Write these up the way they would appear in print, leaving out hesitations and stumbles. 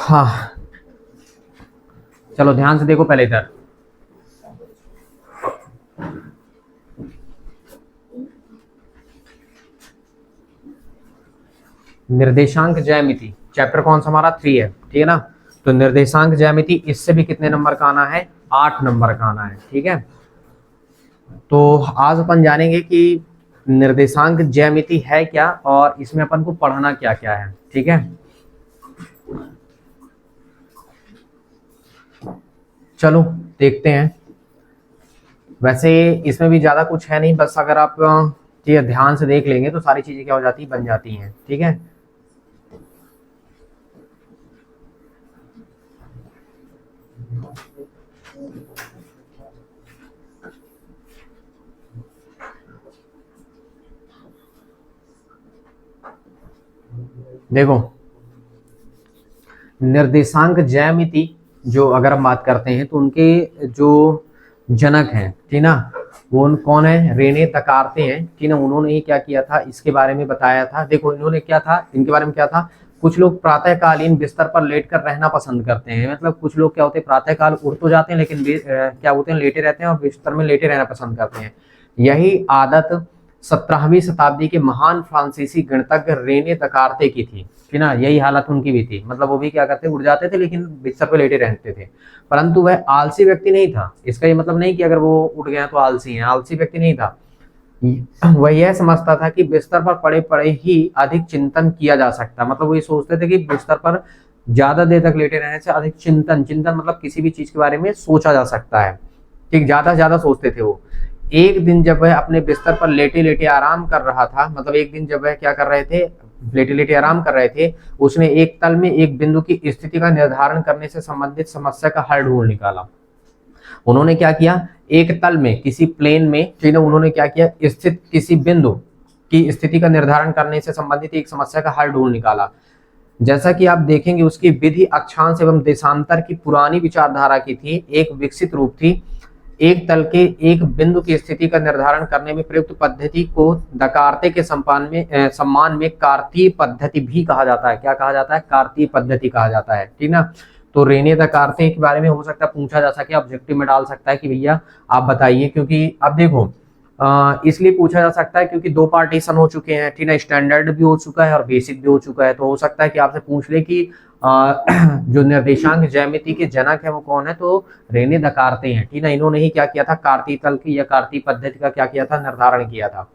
हाँ, चलो ध्यान से देखो पहले इधर। निर्देशांक ज्यामिति चैप्टर कौन सा हमारा 3 है, ठीक है ना। तो निर्देशांक ज्यामिति इससे भी कितने नंबर का आना है, 8 नंबर का आना है, ठीक है। तो आज अपन जानेंगे कि निर्देशांक ज्यामिति है क्या और इसमें अपन को पढ़ना क्या क्या है, ठीक है। चलो देखते हैं। वैसे इसमें भी ज्यादा कुछ है नहीं, बस अगर आप ये ध्यान से देख लेंगे तो सारी चीजें क्या हो जाती बन जाती हैं, ठीक है। देखो निर्देशांक ज्यामिति जो अगर हम बात करते हैं तो उनके जो जनक हैं, ठीक ना, वो कौन है, रेने दकार्ते हैं, ठीक ना। उन्होंने ही क्या किया था, इसके बारे में बताया था। देखो इन्होंने क्या था, इनके बारे में क्या था, कुछ लोग प्रातःकालीन बिस्तर पर लेटकर रहना पसंद करते हैं। मतलब कुछ लोग क्या होते हैं, प्रातःकाल उठ तो जाते हैं लेकिन क्या होते हैं, लेटे रहते हैं और बिस्तर में लेटे रहना पसंद करते हैं। यही आदत 17वीं शताब्दी के महान फ्रांसीसी गणितज्ञ रेने दकार्ते की थी, ठीक ना। यही हालत उनकी भी थी, मतलब वो भी क्या करते, उठ जाते थे लेकिन बिस्तर पे लेटे रहते थे। परंतु वह आलसी व्यक्ति नहीं था। इसका ये मतलब नहीं कि अगर वो उठ गए तो आलसी हैं, आलसी व्यक्ति नहीं था। वह यह समझता था कि बिस्तर पर पड़े पड़े ही अधिक चिंतन किया जा सकता। मतलब वो ये सोचते थे कि बिस्तर पर ज्यादा देर तक लेटे रहने से अधिक चिंतन, चिंतन मतलब किसी भी चीज के बारे में सोचा जा सकता है, ठीक, ज्यादा से ज्यादा सोचते थे वो। एक दिन जब वह अपने बिस्तर पर लेटे लेटे आराम कर रहा था, मतलब एक दिन जब वह क्या कर रहे थे, लेटे लेटे आराम कर रहे थे, उसने एक तल में एक बिंदु की स्थिति का निर्धारण करने से संबंधित समस्या का हल ढूंढ निकाला। उन्होंने क्या किया, एक तल में किसी प्लेन में, ठीक है, उन्होंने क्या किया, स्थित किसी बिंदु की स्थिति का निर्धारण करने से संबंधित एक समस्या का हल ढूंढ निकाला। जैसा कि आप देखेंगे उसकी विधि अक्षांश एवं देशांतर की पुरानी विचारधारा की थी, एक विकसित रूप थी। एक तल के एक बिंदु की स्थिति का निर्धारण करने में प्रयुक्त पद्धति को दकार्ते के सम्मान में कार्तीय पद्धति भी कहा जाता है। क्या कहा जाता है, कार्तीय पद्धति कहा जाता है, ठीक ना। तो रेने दकार्ते के बारे में हो सकता है पूछा जा सके, ऑब्जेक्टिव में डाल सकता है कि भैया आप बताइए, क्योंकि अब देखो इसलिए पूछा जा सकता है क्योंकि 2 पार्टीशन हो चुके हैं, ठीक ना, स्टैंडर्ड भी हो चुका है और बेसिक भी हो चुका है। तो हो सकता है कि आपसे पूछ ले कि जो निर्देशांक ज्यामिति के जनक है वो कौन है, तो रेने दकार्ते हैं, ठीक ना। इन्होंने ही क्या किया था, कार्तीय तल की या कार्तीय पद्धति का क्या किया था, निर्धारण किया था।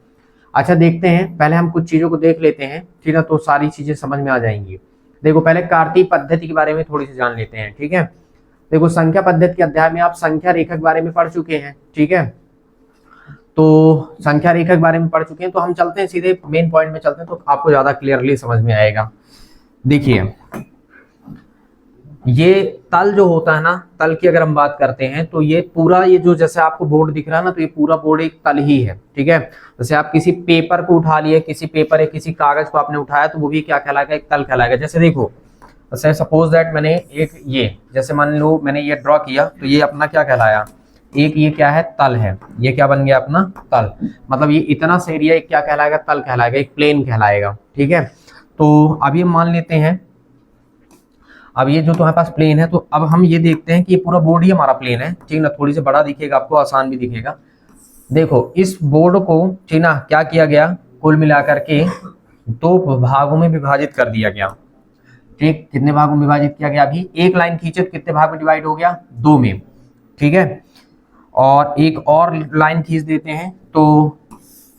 अच्छा देखते हैं, पहले हम कुछ चीजों को देख लेते हैं, ठीक ना, तो सारी चीजें समझ में आ जाएंगी। देखो पहले कार्तीय पद्धति के बारे में थोड़ी सी जान लेते हैं, ठीक है। देखो संख्या पद्धति के अध्याय में आप संख्या रेखा के बारे में पढ़ चुके हैं, ठीक है। तो संख्या रेखा के बारे में पढ़ चुके हैं, तो हम चलते हैं सीधे मेन पॉइंट में चलते हैं, तो आपको ज्यादा क्लियरली समझ में आएगा। देखिए ये तल जो होता है ना, तल की अगर हम बात करते हैं तो ये पूरा, ये जो जैसे आपको बोर्ड दिख रहा है ना, तो ये पूरा बोर्ड एक तल ही है, ठीक है। जैसे आप किसी पेपर को उठा लिए, किसी पेपर या किसी कागज को आपने उठाया तो वो भी क्या कहलाएगा, एक तल कहलाएगा। जैसे देखो, जैसे सपोज दैट मैंने एक ये, जैसे मान लो मैंने ये ड्रॉ किया, तो ये अपना क्या कहलाया, एक ये क्या है, तल है। ये क्या बन गया अपना तल, मतलब ये इतना सा एरिया क्या कहलाएगा, तल कहलाएगा, एक प्लेन कहलाएगा, ठीक है। तो अब ये मान लेते हैं, अब ये जो तुम्हारे पास प्लेन है, तो अब हम ये देखते हैं कि ये पूरा बोर्ड ही हमारा प्लेन है, ठीक ना। थोड़ी सी बड़ा दिखेगा आपको, आसान भी दिखेगा। देखो इस बोर्ड को, ठीक ना, क्या किया गया, कुल मिलाकर के 2 भागों में विभाजित कर दिया गया, ठीक। कितने भागों में विभाजित किया गया, अभी एक लाइन खींचे तो कितने भाग में डिवाइड हो गया, 2 में, ठीक है। और एक और लाइन खींच देते हैं, तो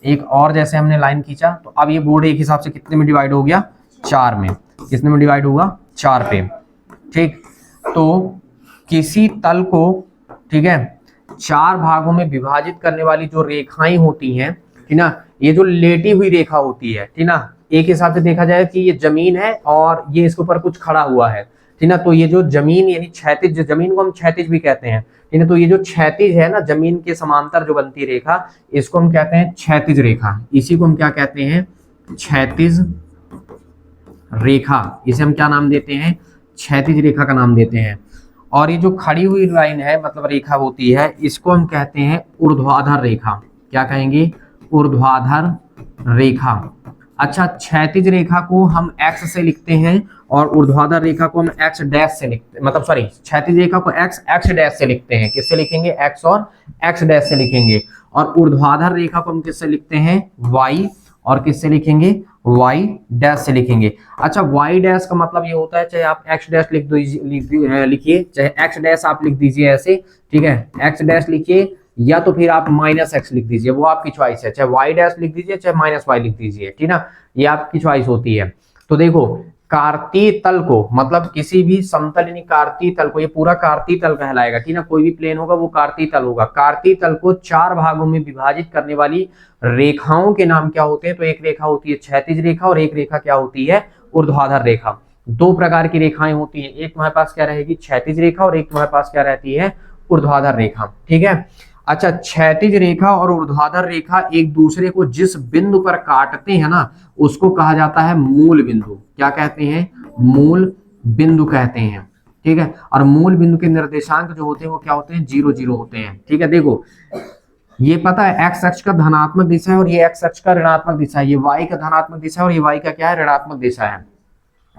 एक और जैसे हमने लाइन खींचा, तो अब ये बोर्ड एक हिसाब से कितने में डिवाइड हो गया, 4 में। कितने में डिवाइड होगा, 4 पे, ठीक। तो किसी तल को, ठीक है, 4 भागों में विभाजित करने वाली जो रेखाएं होती हैं, ठीक ना, ये जो लेटी हुई रेखा होती है, ठीक ना, एक हिसाब से देखा जाए कि ये जमीन है और ये इसके ऊपर कुछ खड़ा हुआ है, ठीक ना। तो ये जो जमीन यानी क्षैतिज, जमीन को हम क्षैतिज भी कहते हैं, ठीक है। तो ये जो क्षैतिज है ना, जमीन के समांतर जो बनती रेखा, इसको हम कहते हैं क्षैतिज रेखा। इसी को हम क्या कहते हैं, क्षैतिज रेखा। इसे हम क्या नाम देते हैं, क्षैतिज रेखा का नाम देते हैं। और ये जो खड़ी हुई लाइन है, मतलब रेखा होती है, इसको हम कहते हैं ऊर्ध्वाधर रेखा। क्या कहेंगे, ऊर्ध्वाधर रेखा, अच्छा, क्षैतिज रेखा को हम x से लिखते हैं और ऊर्ध्वाधर रेखा को हम x डैश से लिखते हैं, मतलब सॉरी, क्षैतिज रेखा को x डैश से लिखते हैं। किससे लिखेंगे? x और x डैश से लिखेंगे। और ऊर्ध्वाधर रेखा को हम किससे लिखते हैं? y, और किससे लिखेंगे? y डैश से लिखेंगे। अच्छा, y डैश का मतलब ये होता है, चाहे आप x डैश लिखिए, चाहे x डैश आप लिख दीजिए ऐसे, ठीक है, x डैश लिखिए, या तो फिर आप माइनस एक्स लिख दीजिए, वो आपकी चॉइस है। चाहे वाई डैश लिख दीजिए, चाहे माइनस वाई लिख दीजिए, ठीक ना, ये आपकी चॉइस होती है। तो देखो, कार्तीय तल को, मतलब किसी भी समतल यानी कार्तीय तल को, ये पूरा कार्तीय तल कहलाएगा, ठीक ना, कोई भी प्लेन होगा वो कार्तीय तल होगा। कार्तीय तल को 4 भागों में विभाजित करने वाली रेखाओं के नाम क्या होते हैं? तो एक रेखा होती है क्षैतिज रेखा, और एक रेखा क्या होती है? ऊर्ध्वाधर रेखा। 2 प्रकार की रेखाएं होती हैं, एक तुम्हारे पास क्या रहेगी? क्षैतिज रेखा, और एक तुम्हारे पास क्या रहती है? ऊर्ध्वाधर रेखा, ठीक है। अच्छा, क्षैतिज रेखा और ऊर्ध्वाधर रेखा एक दूसरे को जिस बिंदु पर काटते हैं ना, उसको कहा जाता है मूल बिंदु। क्या कहते हैं? मूल बिंदु कहते हैं, ठीक है। और मूल बिंदु के निर्देशांक जो होते हैं वो क्या होते हैं? 0 0 होते हैं, ठीक है। देखो, ये पता है एक्स अक्ष का धनात्मक दिशा है और ये एक्स अक्ष का ऋणात्मक दिशा है, ये वाई का धनात्मक दिशा है और ये वाई का क्या है? ऋणात्मक दिशा है।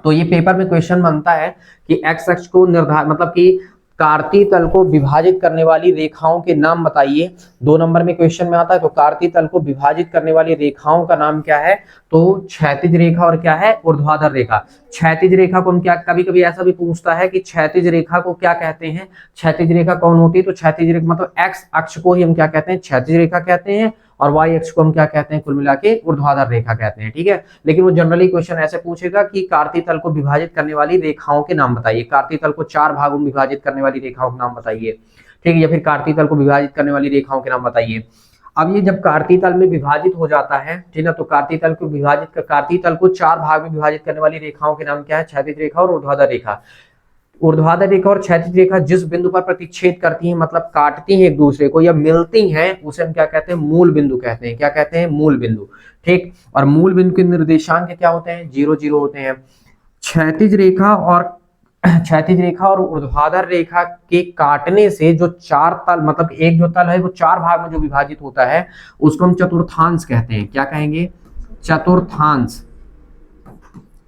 तो ये पेपर में क्वेश्चन बनता है कि एक्स अक्ष को निर्धारित, मतलब कि कार्तीय तल को विभाजित करने वाली रेखाओं के नाम बताइए। 2 नंबर में क्वेश्चन में आता है। तो कार्तीय तल को विभाजित करने वाली रेखाओं का नाम क्या है? तो क्षैतिज रेखा और क्या है? ऊर्ध्वाधर रेखा। क्षैतिज रेखा को हम क्या, कभी कभी ऐसा भी पूछता है कि क्षैतिज रेखा को क्या कहते हैं? क्षैतिज रेखा कौन होती है? तो क्षैतिज रेखा मतलब एक्स अक्ष को ही हम क्या कहते हैं? क्षैतिज रेखा कहते हैं, और वाई अक्ष को हम क्या कहते हैं? कुल मिला के ऊर्ध्वाधर रेखा कहते हैं, ठीक है। लेकिन वो जनरली क्वेश्चन ऐसे पूछेगा कि कार्तीय तल को विभाजित करने वाली रेखाओं के नाम बताइए। कार्तीय तल को 4 भागों में विभाजित करने वाली रेखाओं के नाम बताइए, ठीक है, या फिर कार्तीय तल को विभाजित करने वाली रेखाओं के नाम बताइए। अब ये जब कार्तीय तल में विभाजित हो जाता है, ठीक है, तो कार्तीय तल को विभाजित, कार्तीय तल को 4 भाग में विभाजित करने वाली रेखाओं के नाम क्या है? क्षैतिज रेखा और ऊर्ध्वाधर रेखा। ऊर्ध्वाधर रेखा और क्षैतिज रेखा जिस बिंदु पर प्रतिच्छेद करती हैं, मतलब काटती हैं एक दूसरे को या मिलती हैं, उसे हम क्या कहते हैं? मूल बिंदु कहते हैं। क्या कहते हैं? मूल बिंदु, ठीक। और मूल बिंदु के निर्देशांक क्या होते हैं? 0 0 होते हैं। क्षैतिज रेखा और ऊर्ध्वाधर रेखा के काटने से जो 4 तल, मतलब एक जो तल है वो 4 भाग में जो विभाजित होता है, उसको हम चतुर्थांश कहते हैं। क्या कहेंगे? चतुर्थांश।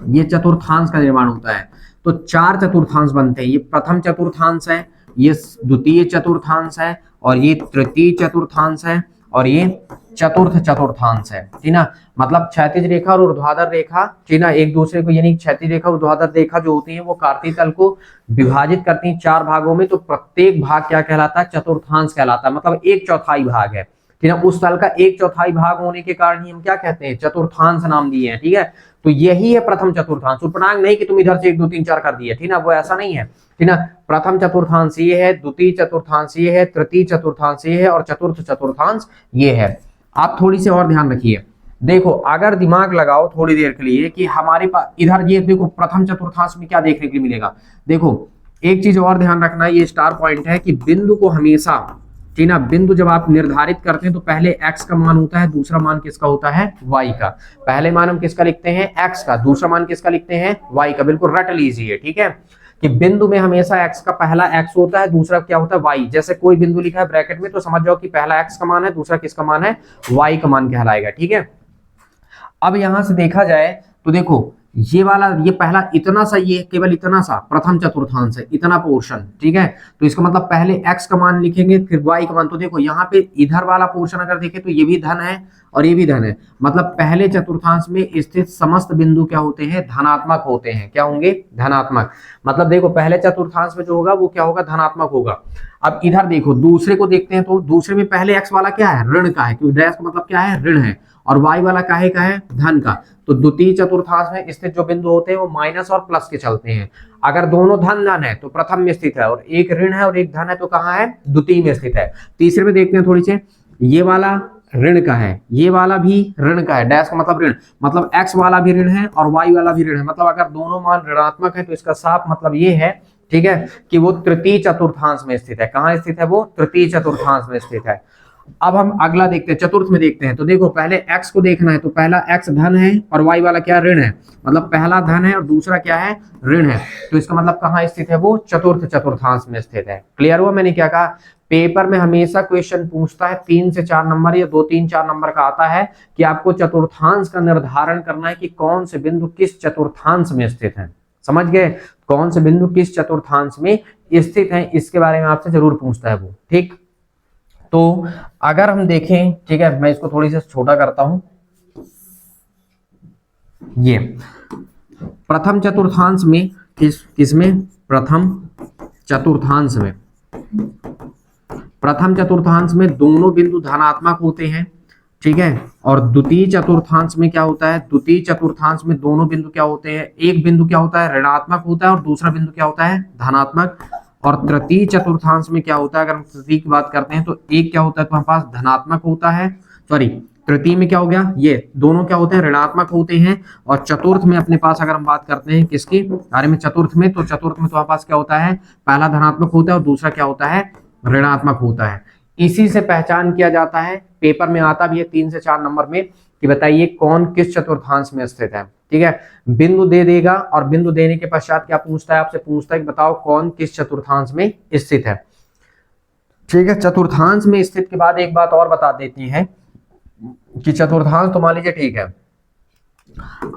ये चतुर्थांश का निर्माण होता है। तो 4 चतुर्थांश बनते हैं। ये प्रथम चतुर्थांश है, ये द्वितीय चतुर्थांश है, और ये तृतीय चतुर्थांश है, और ये चतुर्थ चतुर्थांश है, ठीक ना। मतलब क्षैतिज रेखा और ऊर्ध्वाधर रेखा, ठीक ना, एक दूसरे को, यानी क्षैतिज रेखा और ऊर्ध्वाधर रेखा जो होती है वो कार्तीय तल को विभाजित करती हैं 4 भागों में। तो प्रत्येक भाग क्या कहलाता है? चतुर्थांश कहलाता है, मतलब 1/4 भाग है, ठीक है। उस तल का 1/4 भाग होने के कारण ही हम क्या कहते हैं? चतुर्थांश नाम दिए हैं, ठीक है। तो यही है प्रथम चतुर्थांश। उपनांग नहीं कि तुम इधर से 1 2 3 4 कर दिए, ठीक ना, वो ऐसा नहीं है, ठीक ना। प्रथम चतुर्थांश ये है, द्वितीय चतुर्थांश ये है, तृतीय चतुर्थांश ये है, और चतुर्थ चतुर्थांश ये है। आप थोड़ी सी और ध्यान रखिए। देखो, अगर दिमाग लगाओ थोड़ी देर के लिए कि हमारे पास इधर ये देखो, प्रथम चतुर्थांश में क्या देखने के लिए मिलेगा? देखो, एक चीज और ध्यान रखना, ये स्टार पॉइंट है कि बिंदु को हमेशा, ठीक ना, बिंदु जब आप निर्धारित करते हैं तो पहले x का मान होता है, दूसरा मान किसका होता है? y का। पहले मान हम किसका लिखते हैं? x का। दूसरा मान किसका लिखते हैं? y का। बिल्कुल रट लीजिए, ठीक है, कि बिंदु में हमेशा x का पहला x होता है, दूसरा क्या होता है? y। जैसे कोई बिंदु लिखा है ब्रैकेट में, तो समझ जाओ कि पहला x का मान है, दूसरा किसका मान है? y का मान कहलाएगा, ठीक है। अब यहां से देखा जाए तो देखो, ये वाला, ये पहला इतना सा, ये केवल इतना सा प्रथम चतुर्थांश है, इतना पोर्शन, ठीक है। तो इसका मतलब पहले x का मान लिखेंगे, फिर y का मान। तो देखो, यहाँ पे इधर वाला पोर्शन अगर देखें तो ये भी धन है और ये भी धन है, मतलब पहले चतुर्थांश में स्थित समस्त बिंदु क्या होते हैं? धनात्मक होते हैं। क्या होंगे? धनात्मक। मतलब देखो, पहले चतुर्थांश में जो होगा वो क्या होगा? धनात्मक होगा। अब इधर देखो, दूसरे को देखते हैं, तो दूसरे में पहले x वाला क्या है? ऋण का है, क्योंकि डैश का मतलब क्या है? ऋण है, और y वाला काहे का है? धन का। तो द्वितीय चतुर्थांश में स्थित जो बिंदु होते हैं वो माइनस और प्लस के चलते हैं। अगर दोनों धन धन है तो प्रथम में स्थित है, और एक ऋण है और एक धन है तो कहाँ है? द्वितीय में स्थित है। तीसरे में देखते हैं थोड़ी से, ये वाला ऋण का है, ये वाला भी ऋण का है, डैश का मतलब ऋण, मतलब x वाला भी ऋण है और y वाला भी ऋण है। मतलब अगर दोनों मान ऋणात्मक है तो इसका साफ मतलब ये है, ठीक है, कि वो तृतीय चतुर्थांश में स्थित है। कहाँ स्थित है? वो तृतीय चतुर्थांश में स्थित है। अब हम अगला देखते हैं, चतुर्थ में देखते हैं। तो देखो, पहले x को देखना है, तो पहला x धन है और y वाला क्या? ऋण है। मतलब पहला धन है और दूसरा क्या है? ऋण है। तो इसका मतलब कहाँ स्थित है? वो चतुर्थ चतुर्थांश में स्थित है। क्लियर हुआ मैंने क्या कहा? पेपर में हमेशा क्वेश्चन पूछता है 3 से 4 नंबर या 2 3 4 नंबर का आता है कि आपको चतुर्थांश का निर्धारण करना है कि कौन से बिंदु किस चतुर्थांश में स्थित है। समझ गए, कौन से बिंदु किस चतुर्थांश में स्थित है, इसके बारे में आपसे जरूर पूछता है वो। ठीक, तो अगर हम देखें, ठीक है, मैं इसको थोड़ी सी छोटा करता हूं। ये प्रथम चतुर्थांश में किसमें, प्रथम चतुर्थांश में, प्रथम चतुर्थांश में दोनों बिंदु धनात्मक होते हैं। ठीक है, और द्वितीय चतुर्थांश में क्या होता है, द्वितीय चतुर्थांश में दोनों बिंदु क्या होते हैं, एक बिंदु क्या होता है ऋणात्मक होता है और दूसरा बिंदु क्या होता है धनात्मक। और तृतीय चतुर्थांश में क्या होता है, अगर हम तृतीय की बात करते हैं तो एक क्या होता है तुम्हारे पास धनात्मक होता है, सॉरी तृतीय में क्या हो गया, ये दोनों क्या होते हैं ऋणात्मक होते हैं। और चतुर्थ में अपने पास अगर हम बात करते हैं किसके बारे में, चतुर्थ में, तो चतुर्थ में तुम्हारे पास क्या होता है, पहला धनात्मक होता है और दूसरा क्या होता है ऋणात्मक होता है। इसी से पहचान किया जाता है, पेपर में आता भी है 3 से 4 नंबर में कि बताइए कौन किस चतुर्थांश में स्थित है। ठीक है, बिंदु दे देगा और बिंदु देने के पश्चात क्या पूछता है, आपसे पूछता है कि बताओ कौन किस चतुर्थांश में स्थित है। ठीक है, चतुर्थांश में स्थित के बाद एक बात और बता देती है कि चतुर्थांश तो मान लीजिए, ठीक है,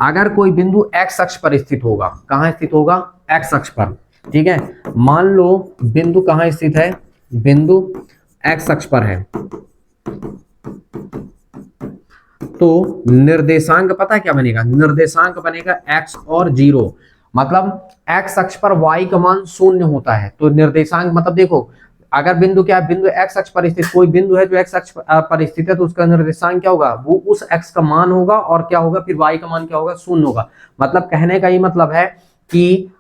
अगर कोई बिंदु एक्स अक्ष पर स्थित होगा, कहां स्थित होगा, एक्स अक्ष पर। ठीक है, मान लो बिंदु कहां स्थित है, बिंदु एक्स अक्ष पर है, तो निर्देशांक पता है क्या बनेगा, निर्देशांक बनेगा x और 0। मतलब x अक्ष पर y का मान 0 होता है, तो निर्देशांक मतलब देखो अगर बिंदु क्या है, बिंदु x अक्ष पर स्थित कोई बिंदु है जो x अक्ष पर स्थित है, तो उसका निर्देशांक क्या होगा, वो उस x का मान होगा और क्या होगा फिर y का मान क्या होगा, 0 होगा। मतलब कहने का ये मतलब है कि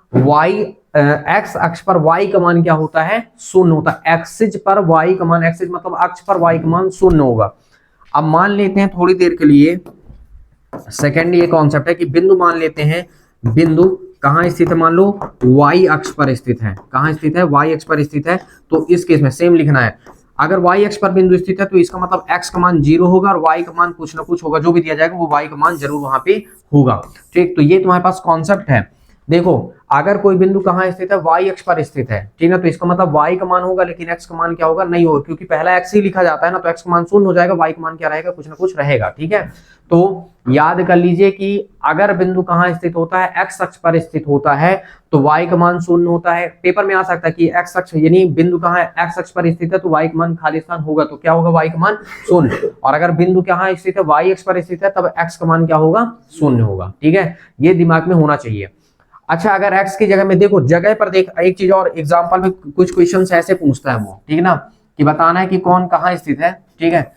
x अक्ष पर y का मान क्या होता है, 0 होता है। एक्सिस पर y का मान, एक्सिस मतलब अक्ष पर y का मान 0 होगा। अब मान लेते हैं थोड़ी देर के लिए, सेकेंड ये कॉन्सेप्ट है कि बिंदु मान लेते हैं, बिंदु कहां स्थित है, मान लो y अक्ष पर स्थित है, कहां स्थित है, y अक्ष पर स्थित है। तो इस केस में सेम लिखना है, अगर y अक्ष पर बिंदु स्थित है तो इसका मतलब x का मान 0 होगा और y का मान कुछ ना कुछ होगा, जो भी दिया जाएगा वो y का मान जरूर वहां पे होगा। ठीक, तो ये तुम्हारे पास कॉन्सेप्ट है। देखो अगर कोई बिंदु कहां स्थित है, y अक्ष पर स्थित है, ठीक है, तो इसका मतलब y का मान होगा लेकिन x का मान क्या होगा, नहीं होगा, क्योंकि पहला x ही लिखा जाता है ना, तो x का मान 0 हो जाएगा, y का मान क्या रहेगा, कुछ ना कुछ रहेगा। ठीक है, तो याद कर लीजिए कि अगर बिंदु कहां स्थित होता है, x अक्ष पर स्थित होता है, तो y का मान 0 होता है। पेपर में आ सकता है कि x अक्ष यानी बिंदु कहां है, x अक्ष पर स्थित है, तो y का मान खाली स्थान होगा, तो क्या होगा, y का मान 0। और अगर बिंदु कहां स्थित है, y अक्ष पर स्थित है, तब x का मान क्या होगा, 0 होगा। ठीक है, ये दिमाग में होना चाहिए। अच्छा, अगर x की जगह में देखो, जगह पर देख, एक चीज और एग्जांपल में कुछ क्वेश्चंस ऐसे पूछता है वो, ठीक है ना, कि बताना है कि कौन कहां स्थित है। ठीक है,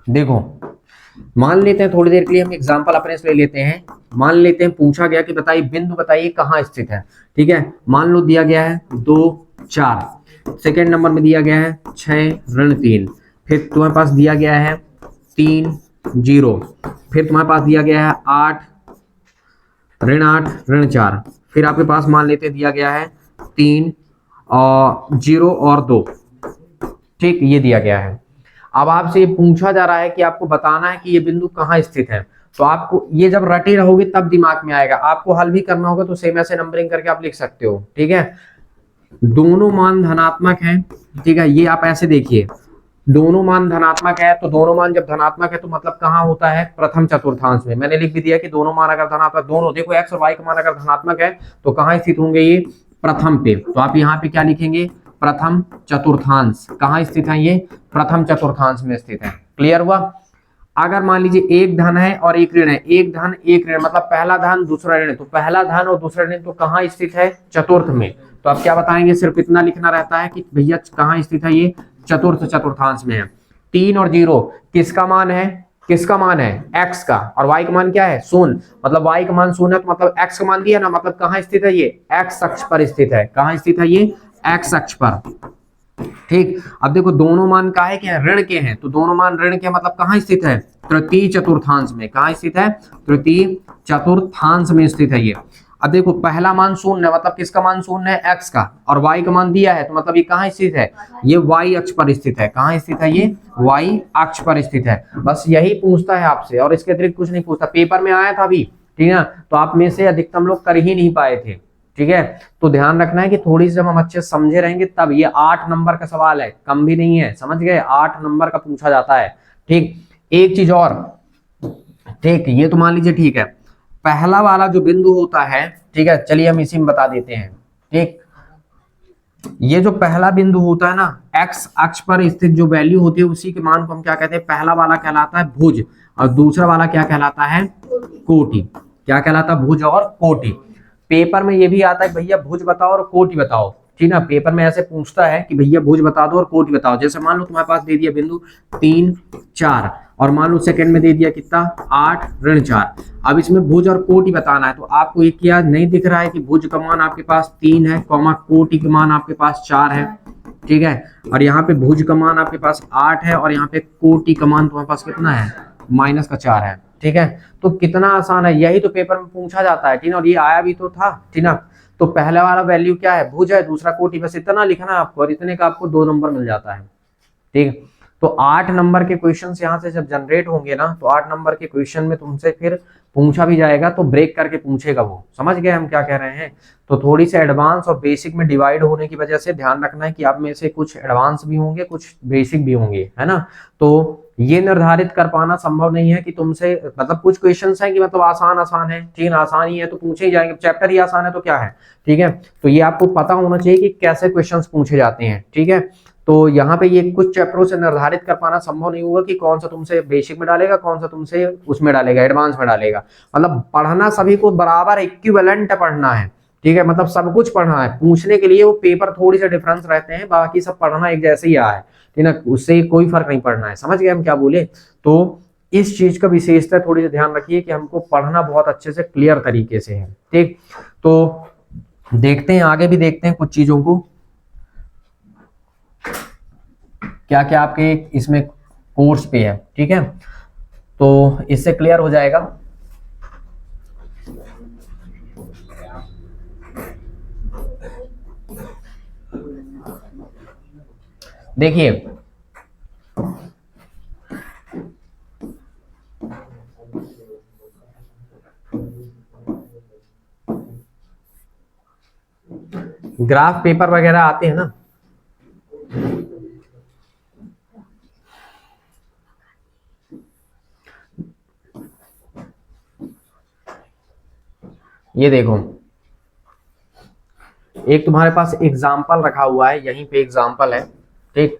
देखो मान लेते हैं थोड़ी देर के लिए हम एग्जांपल अपने से ले लेते हैं। मान लेते हैं पूछा गया कि बताइए बिंदु बताइए कहां स्थित है। ठीक है, मान लो दिया गया है 2 4, सेकेंड नंबर में दिया गया है 6 ऋण 3, फिर तुम्हारे पास दिया गया है 3 0, फिर तुम्हारे पास दिया गया है 8 ऋण 8 ऋण 4, फिर आपके पास मान लेते दिया गया है 3 और 0 और 2। ठीक, ये दिया गया है। अब आपसे ये पूछा जा रहा है कि आपको बताना है कि ये बिंदु कहाँ स्थित है। तो आपको ये जब रटे रहोगे तब दिमाग में आएगा, आपको हल भी करना होगा तो सेम ऐसे नंबरिंग करके आप लिख सकते हो। ठीक है, दोनों मान धनात्मक हैं। ठीक है, ये आप ऐसे देखिए, दोनों मान धनात्मक है, तो दोनों मान जब धनात्मक है तो मतलब कहाँ होता है, प्रथम चतुर्थांश में। मैंने लिख भी दिया कि दोनों मान अगर धनात्मक, दोनों देखो x और y का मान अगर धनात्मक है तो कहाँ स्थित होंगे, ये प्रथम पे। तो आप यहाँ पे क्या लिखेंगे, प्रथम चतुर्थांश। कहाँ स्थित है, ये प्रथम चतुर्थांश में स्थित है। क्लियर हुआ। अगर मान लीजिए एक धन है और एक ऋण है, एक धन एक ऋण, मतलब पहला धन दूसरा ऋण, तो पहला धन और दूसरा ऋण तो कहाँ स्थित है, चतुर्थ में। तो आप क्या बताएंगे, सिर्फ इतना लिखना रहता है कि भैया कहाँ स्थित है, ये चतुर्थ चतुर्थांश में है। 3 और 0 किसका मान है, किसका मान है, x का, और y का मान क्या है, 0, मतलब y का मान 0 है, तो मतलब x का मान दिया ना, मतलब कहाँ स्थित है, ये x अक्ष पर स्थित है। कहाँ स्थित है, ये x अक्ष पर। ठीक, अब देखो दोनों मान का है क्या, ऋण के हैं, तो दोनों मान ऋण के, मतलब कहाँ स्थित है, तृतीय चतुर्थांश में। कहाँ स्थित है, तृतीय चतुर्थांश में स्थित है ये। अब देखो पहला मान 0 है, मतलब किसका मान 0 है, x का, और y का मान दिया है, तो मतलब ये कहाँ स्थित है, ये y अक्ष पर स्थित है। कहाँ स्थित है, ये y अक्ष पर स्थित है। बस यही पूछता है आपसे, और इसके अतिरिक्त कुछ नहीं पूछता। पेपर में आया था अभी, ठीक है, तो आप में से अधिकतम लोग कर ही नहीं पाए थे। ठीक है। तो ध्यान रखना है कि थोड़ी सी जब हम अच्छे से समझे रहेंगे तब, ये 8 नंबर का सवाल है, कम भी नहीं है, समझ गए, 8 नंबर का पूछा जाता है। ठीक, एक चीज और, ठीक, ये तो मान लीजिए ठीक है, पहला वाला जो बिंदु होता है, ठीक है, चलिए हम इसी में बता देते हैं। ठीक, ये जो पहला बिंदु होता है ना, एक्स अक्ष पर स्थित जो वैल्यू होती है उसी के मान को हम क्या कहते हैं, पहला वाला कहलाता है भुज, और दूसरा वाला क्या कहलाता है, कोटि। क्या कहलाता है, भुज और कोटि। पेपर में ये भी आता है भैया भुज बताओ और कोटि बताओ, ठीक ना, पेपर में ऐसे पूछता है कि भैया भुज बता दो और कोटि बताओ। जैसे मान लो तुम्हारे पास दे दिया बिंदु 3 4, और मान लो सेकंड में दे दिया कितना 8 ऋण 4। अब इसमें भुज और कोटि बताना है, तो आपको एक क्या नहीं दिख रहा है कि भुज का मान आपके पास 3 है, कॉमा कोटि का मान आपके पास 4 है, ठीक है, और यहाँ पे भुज का मान आपके पास 8 है, और यहाँ पे कोटि का मान तुम्हारे पास कितना है, माइनस का 4 है, ठीक है। तो कितना आसान है, यही तो पेपर में पूछा जाता है, ठीक ना, और ये आया भी तो था, ठीक ना। तो पहला वाला वैल्यू क्या है, भुज है, दूसरा कोटि, बस इतना लिखना है आपको, और इतने का आपको 2 नंबर मिल जाता है। ठीक, तो 8 नंबर के क्वेश्चंस यहाँ से जब जनरेट होंगे ना, तो 8 नंबर के क्वेश्चन में तुमसे फिर पूछा भी जाएगा तो ब्रेक करके पूछेगा वो, समझ गए हम क्या कह रहे हैं। तो थोड़ी सी एडवांस और बेसिक में डिवाइड होने की वजह से ध्यान रखना है कि आप में से कुछ एडवांस भी होंगे, कुछ बेसिक भी होंगे, है ना। तो ये निर्धारित कर पाना संभव नहीं है कि तुमसे, मतलब कुछ क्वेश्चंस हैं कि मतलब आसान आसान है, ठीक है, आसान ही है तो पूछे ही जाएंगे, चैप्टर ही आसान है तो क्या है, ठीक है। तो ये आपको पता होना चाहिए कि कैसे क्वेश्चंस पूछे जाते हैं, ठीक है। तो यहाँ पे ये कुछ चैप्टरों से निर्धारित कर पाना संभव नहीं होगा कि कौन सा तुमसे बेसिक में डालेगा, कौन सा तुमसे उसमें डालेगा, एडवांस में डालेगा। मतलब पढ़ना सभी को बराबर इक्विवेलेंट पढ़ना है, ठीक है, मतलब सब कुछ पढ़ना है। पूछने के लिए वो पेपर थोड़ी से डिफरेंस रहते हैं, बाकी सब पढ़ना एक जैसे ही आया है, ठीक है, उससे कोई फर्क नहीं पड़ना है, समझ गए हम क्या बोले। तो इस चीज का विशेषता थोड़ी सी ध्यान रखिए कि हमको पढ़ना बहुत अच्छे से क्लियर तरीके से है। ठीक, तो देखते हैं आगे भी, देखते हैं कुछ चीजों को, क्या क्या आपके इसमें कोर्स पे है, ठीक है, तो इससे क्लियर हो जाएगा। देखिए ग्राफ पेपर वगैरह आते हैं ना, ये देखो एक तुम्हारे पास एग्जाम्पल रखा हुआ है, यहीं पे एग्जाम्पल है, ठीक,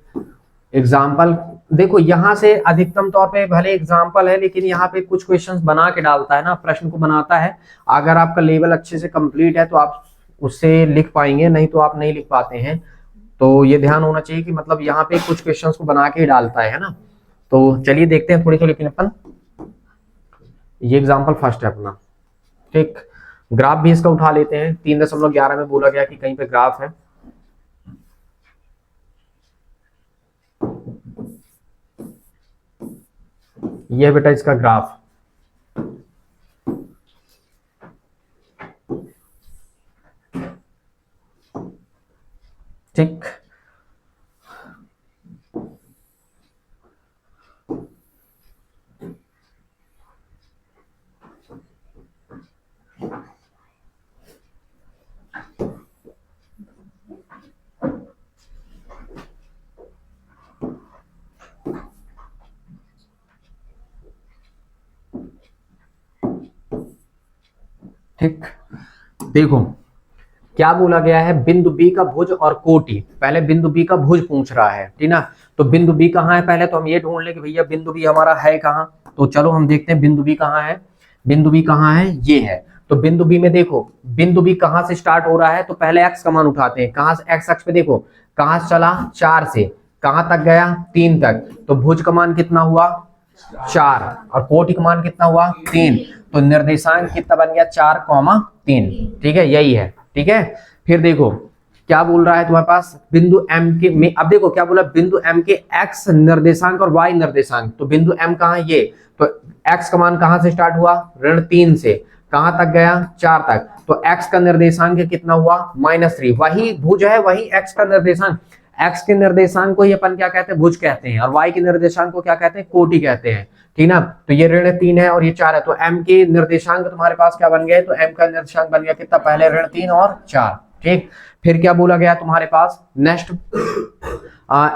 एग्जाम्पल देखो, यहां से अधिकतम तौर पे भले एग्जाम्पल है, लेकिन यहाँ पे कुछ क्वेश्चंस बना के डालता है ना, प्रश्न को बनाता है। अगर आपका लेवल अच्छे से कंप्लीट है तो आप उससे लिख पाएंगे, नहीं तो आप नहीं लिख पाते हैं। तो ये ध्यान होना चाहिए कि मतलब यहाँ पे कुछ क्वेश्चंस को बना के ही डालता है ना। तो चलिए देखते हैं थोड़ी थोड़ी, लेकिन अपन ये एग्जाम्पल फर्स्ट है अपना, ठीक, ग्राफ भी इसका उठा लेते हैं। 3.11 में बोला गया कि कहीं पे ग्राफ है, ये बेटा इसका ग्राफ, ठीक, ठीक, देखो क्या बोला गया है, बिंदु बी का भुज और कोटि। पहले बिंदु बी का भुज पूछ रहा है, ठीक ना, तो बिंदु बी कहाँ है, पहले तो हम ये ढूंढ लें कि भैया बिंदु बी हमारा है कहाँ। तो चलो हम देखते हैं बिंदु बी कहाँ है। बिंदु बी कहाँ है, ये है। तो बिंदु बी में देखो, बिंदु बी कहाँ से स्टार्ट हो रहा है, तो पहले एक्स का मान उठाते हैं, कहाँ से, एक्स अक्ष पे देखो कहाँ से चला, 4 से कहाँ तक गया, 3 तक। तो भुज का मान कितना हुआ, 4, और कोटि का मान कितना हुआ, 3। तो निर्देशांक कितना बन गया, 4,3, ठीक है, यही है, ठीक है। फिर देखो क्या बोल रहा है तुम्हारे पास, बिंदु एम के में, अब देखो क्या बोला, बिंदु एम के एक्स निर्देशांक और वाई निर्देशांक। तो बिंदु एम कहाँ है, ये, तो एक्स का मान कहाँ से स्टार्ट हुआ, ऋण 3 से कहाँ तक गया, 4 तक। तो एक्स का निर्देशांक कितना हुआ, -3, वही भुज है, वही एक्स का निर्देशांक। एक्स के निर्देशांक को ही अपन क्या कहते हैं, भुज कहते हैं, और वाई के निर्देशांक को क्या कहते हैं, कोटि कहते हैं। ठीक ना। तो ये ऋण 3 है और ये 4 है, तो m के निर्देशांक तुम्हारे पास क्या बन गए, तो m का निर्देशांक बन गया कितना, पहले ऋण 3 और 4। ठीक, फिर क्या बोला गया तुम्हारे पास नेक्स्ट,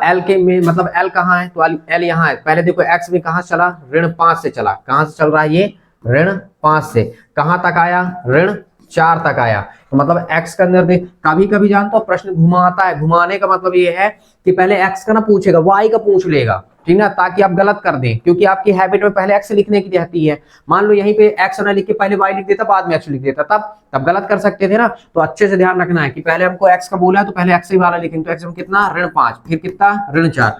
एल के में मतलब एल कहाँ है, तो एल यहाँ है। पहले देखो एक्स में कहाँ चला, ऋण 5 से चला, कहाँ से चल रहा है ये, ऋण 5 से कहाँ तक आया, ऋण 4 तक आया। तो मतलब एक्स का निर्देश, कभी कभी जानते हो प्रश्न घुमाता है, घुमाने का मतलब ये है कि पहले एक्स का ना पूछेगा, वाई का पूछ लेगा, ठीक ना, ताकि आप गलत कर दें, क्योंकि आपकी हैबिट में पहले एक्स लिखने की रहती है। मान लो यहीं पे एक्स ना लिख के पहले वाई लिख देता, बाद में एक्स लिख देता, तब गलत कर सकते थे ना। तो अच्छे से ध्यान रखना है कि पहले हमको एक्स का बोला है तो पहले एक्स ही वाला लिखेंगे, तो एक्स में कितना, ऋण 5, फिर कितना, ऋण 4।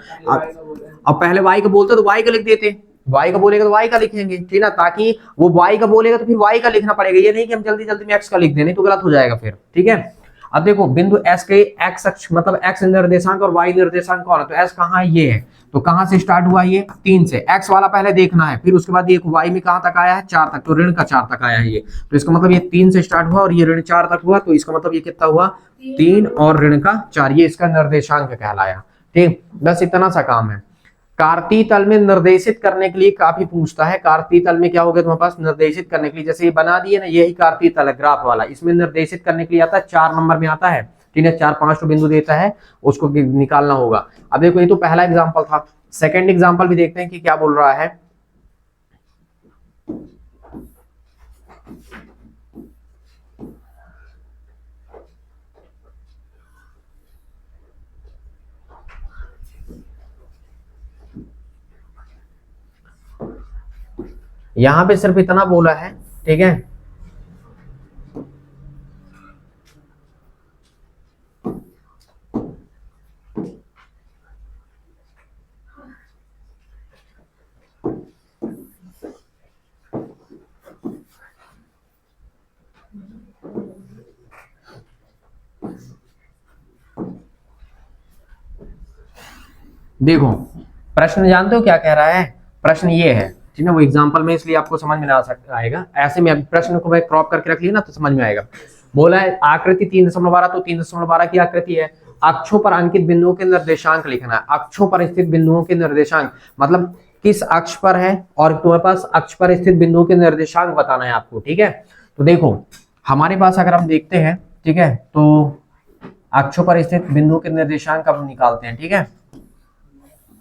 अब पहले वाई का बोलते तो वाई का लिख देते, वाई का बोलेगा तो वाई का लिखेंगे, ठीक ना, ताकि वो वाई का बोलेगा तो फिर वाई का लिखना पड़ेगा, ये नहीं कि हम जल्दी जल्दी में एक्स का लिख दें, नहीं तो गलत हो जाएगा फिर। ठीक है, अब देखो बिंदु एस के एक्स अक्ष मतलब एक्स निर्देशांक और वाई निर्देशांक कौन है, तो एस कहाँ है, ये है, तो कहां से स्टार्ट हुआ, ये 3 से, एक्स वाला पहले देखना है, फिर उसके बाद ये वाई में कहां तक आया है, 4 तक, तो ऋण का 4 तक आया है ये, तो इसका मतलब ये 3 से स्टार्ट हुआ और ये ऋण 4 तक हुआ, तो इसका मतलब ये कितना हुआ, 3 और ऋण का 4, ये इसका निर्देशांक कहलाया। ठीक, बस इतना सा काम है। कार्तीय तल में निर्देशित करने के लिए काफी पूछता है, कार्तीय तल में क्या हो गया तुम्हारे पास, निर्देशित करने के लिए, जैसे ये बना दिए ना, यही कार्तीय तल है ग्राफ वाला, इसमें निर्देशित करने के लिए आता है 4 नंबर में आता है, ठीक है, 4-5 तो बिंदु देता है, उसको निकालना होगा। अब देखो ये तो पहला एग्जाम्पल था, सेकेंड एग्जाम्पल भी देखते हैं कि क्या बोल रहा है। यहां पे सिर्फ इतना बोला है, ठीक है, देखो प्रश्न जानते हो क्या कह रहा है, प्रश्न ये है, ठीक है, वो एग्जांपल में इसलिए आपको समझ में ना आएगा, ऐसे में प्रश्न को मैं क्रॉप करके रख लिया ना तो समझ में आएगा। बोला है आकृति 3.12, तो 3.12 की आकृति है, अक्षों पर अंकित बिंदुओं के निर्देशांक लिखना है, अक्षों पर स्थित बिंदुओं के निर्देशांक मतलब किस अक्ष पर है और तुम्हारे पास अक्ष पर स्थित बिंदुओं के निर्देशांक बताना है आपको। ठीक है, तो देखो हमारे पास अगर हम देखते हैं, ठीक है, तो अक्षों पर स्थित बिंदुओं के निर्देशांक हम निकालते हैं। ठीक है,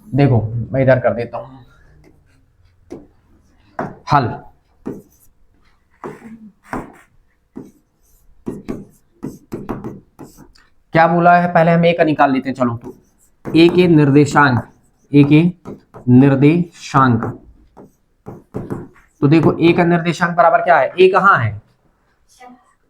देखो मैं इधर कर देता हूं हल, क्या बोला है, पहले हम ए का निकाल लेते हैं, चलो तो ए के निर्देशांक, ए के निर्देशांक, तो देखो ए का निर्देशांक बराबर क्या है, ए कहां है,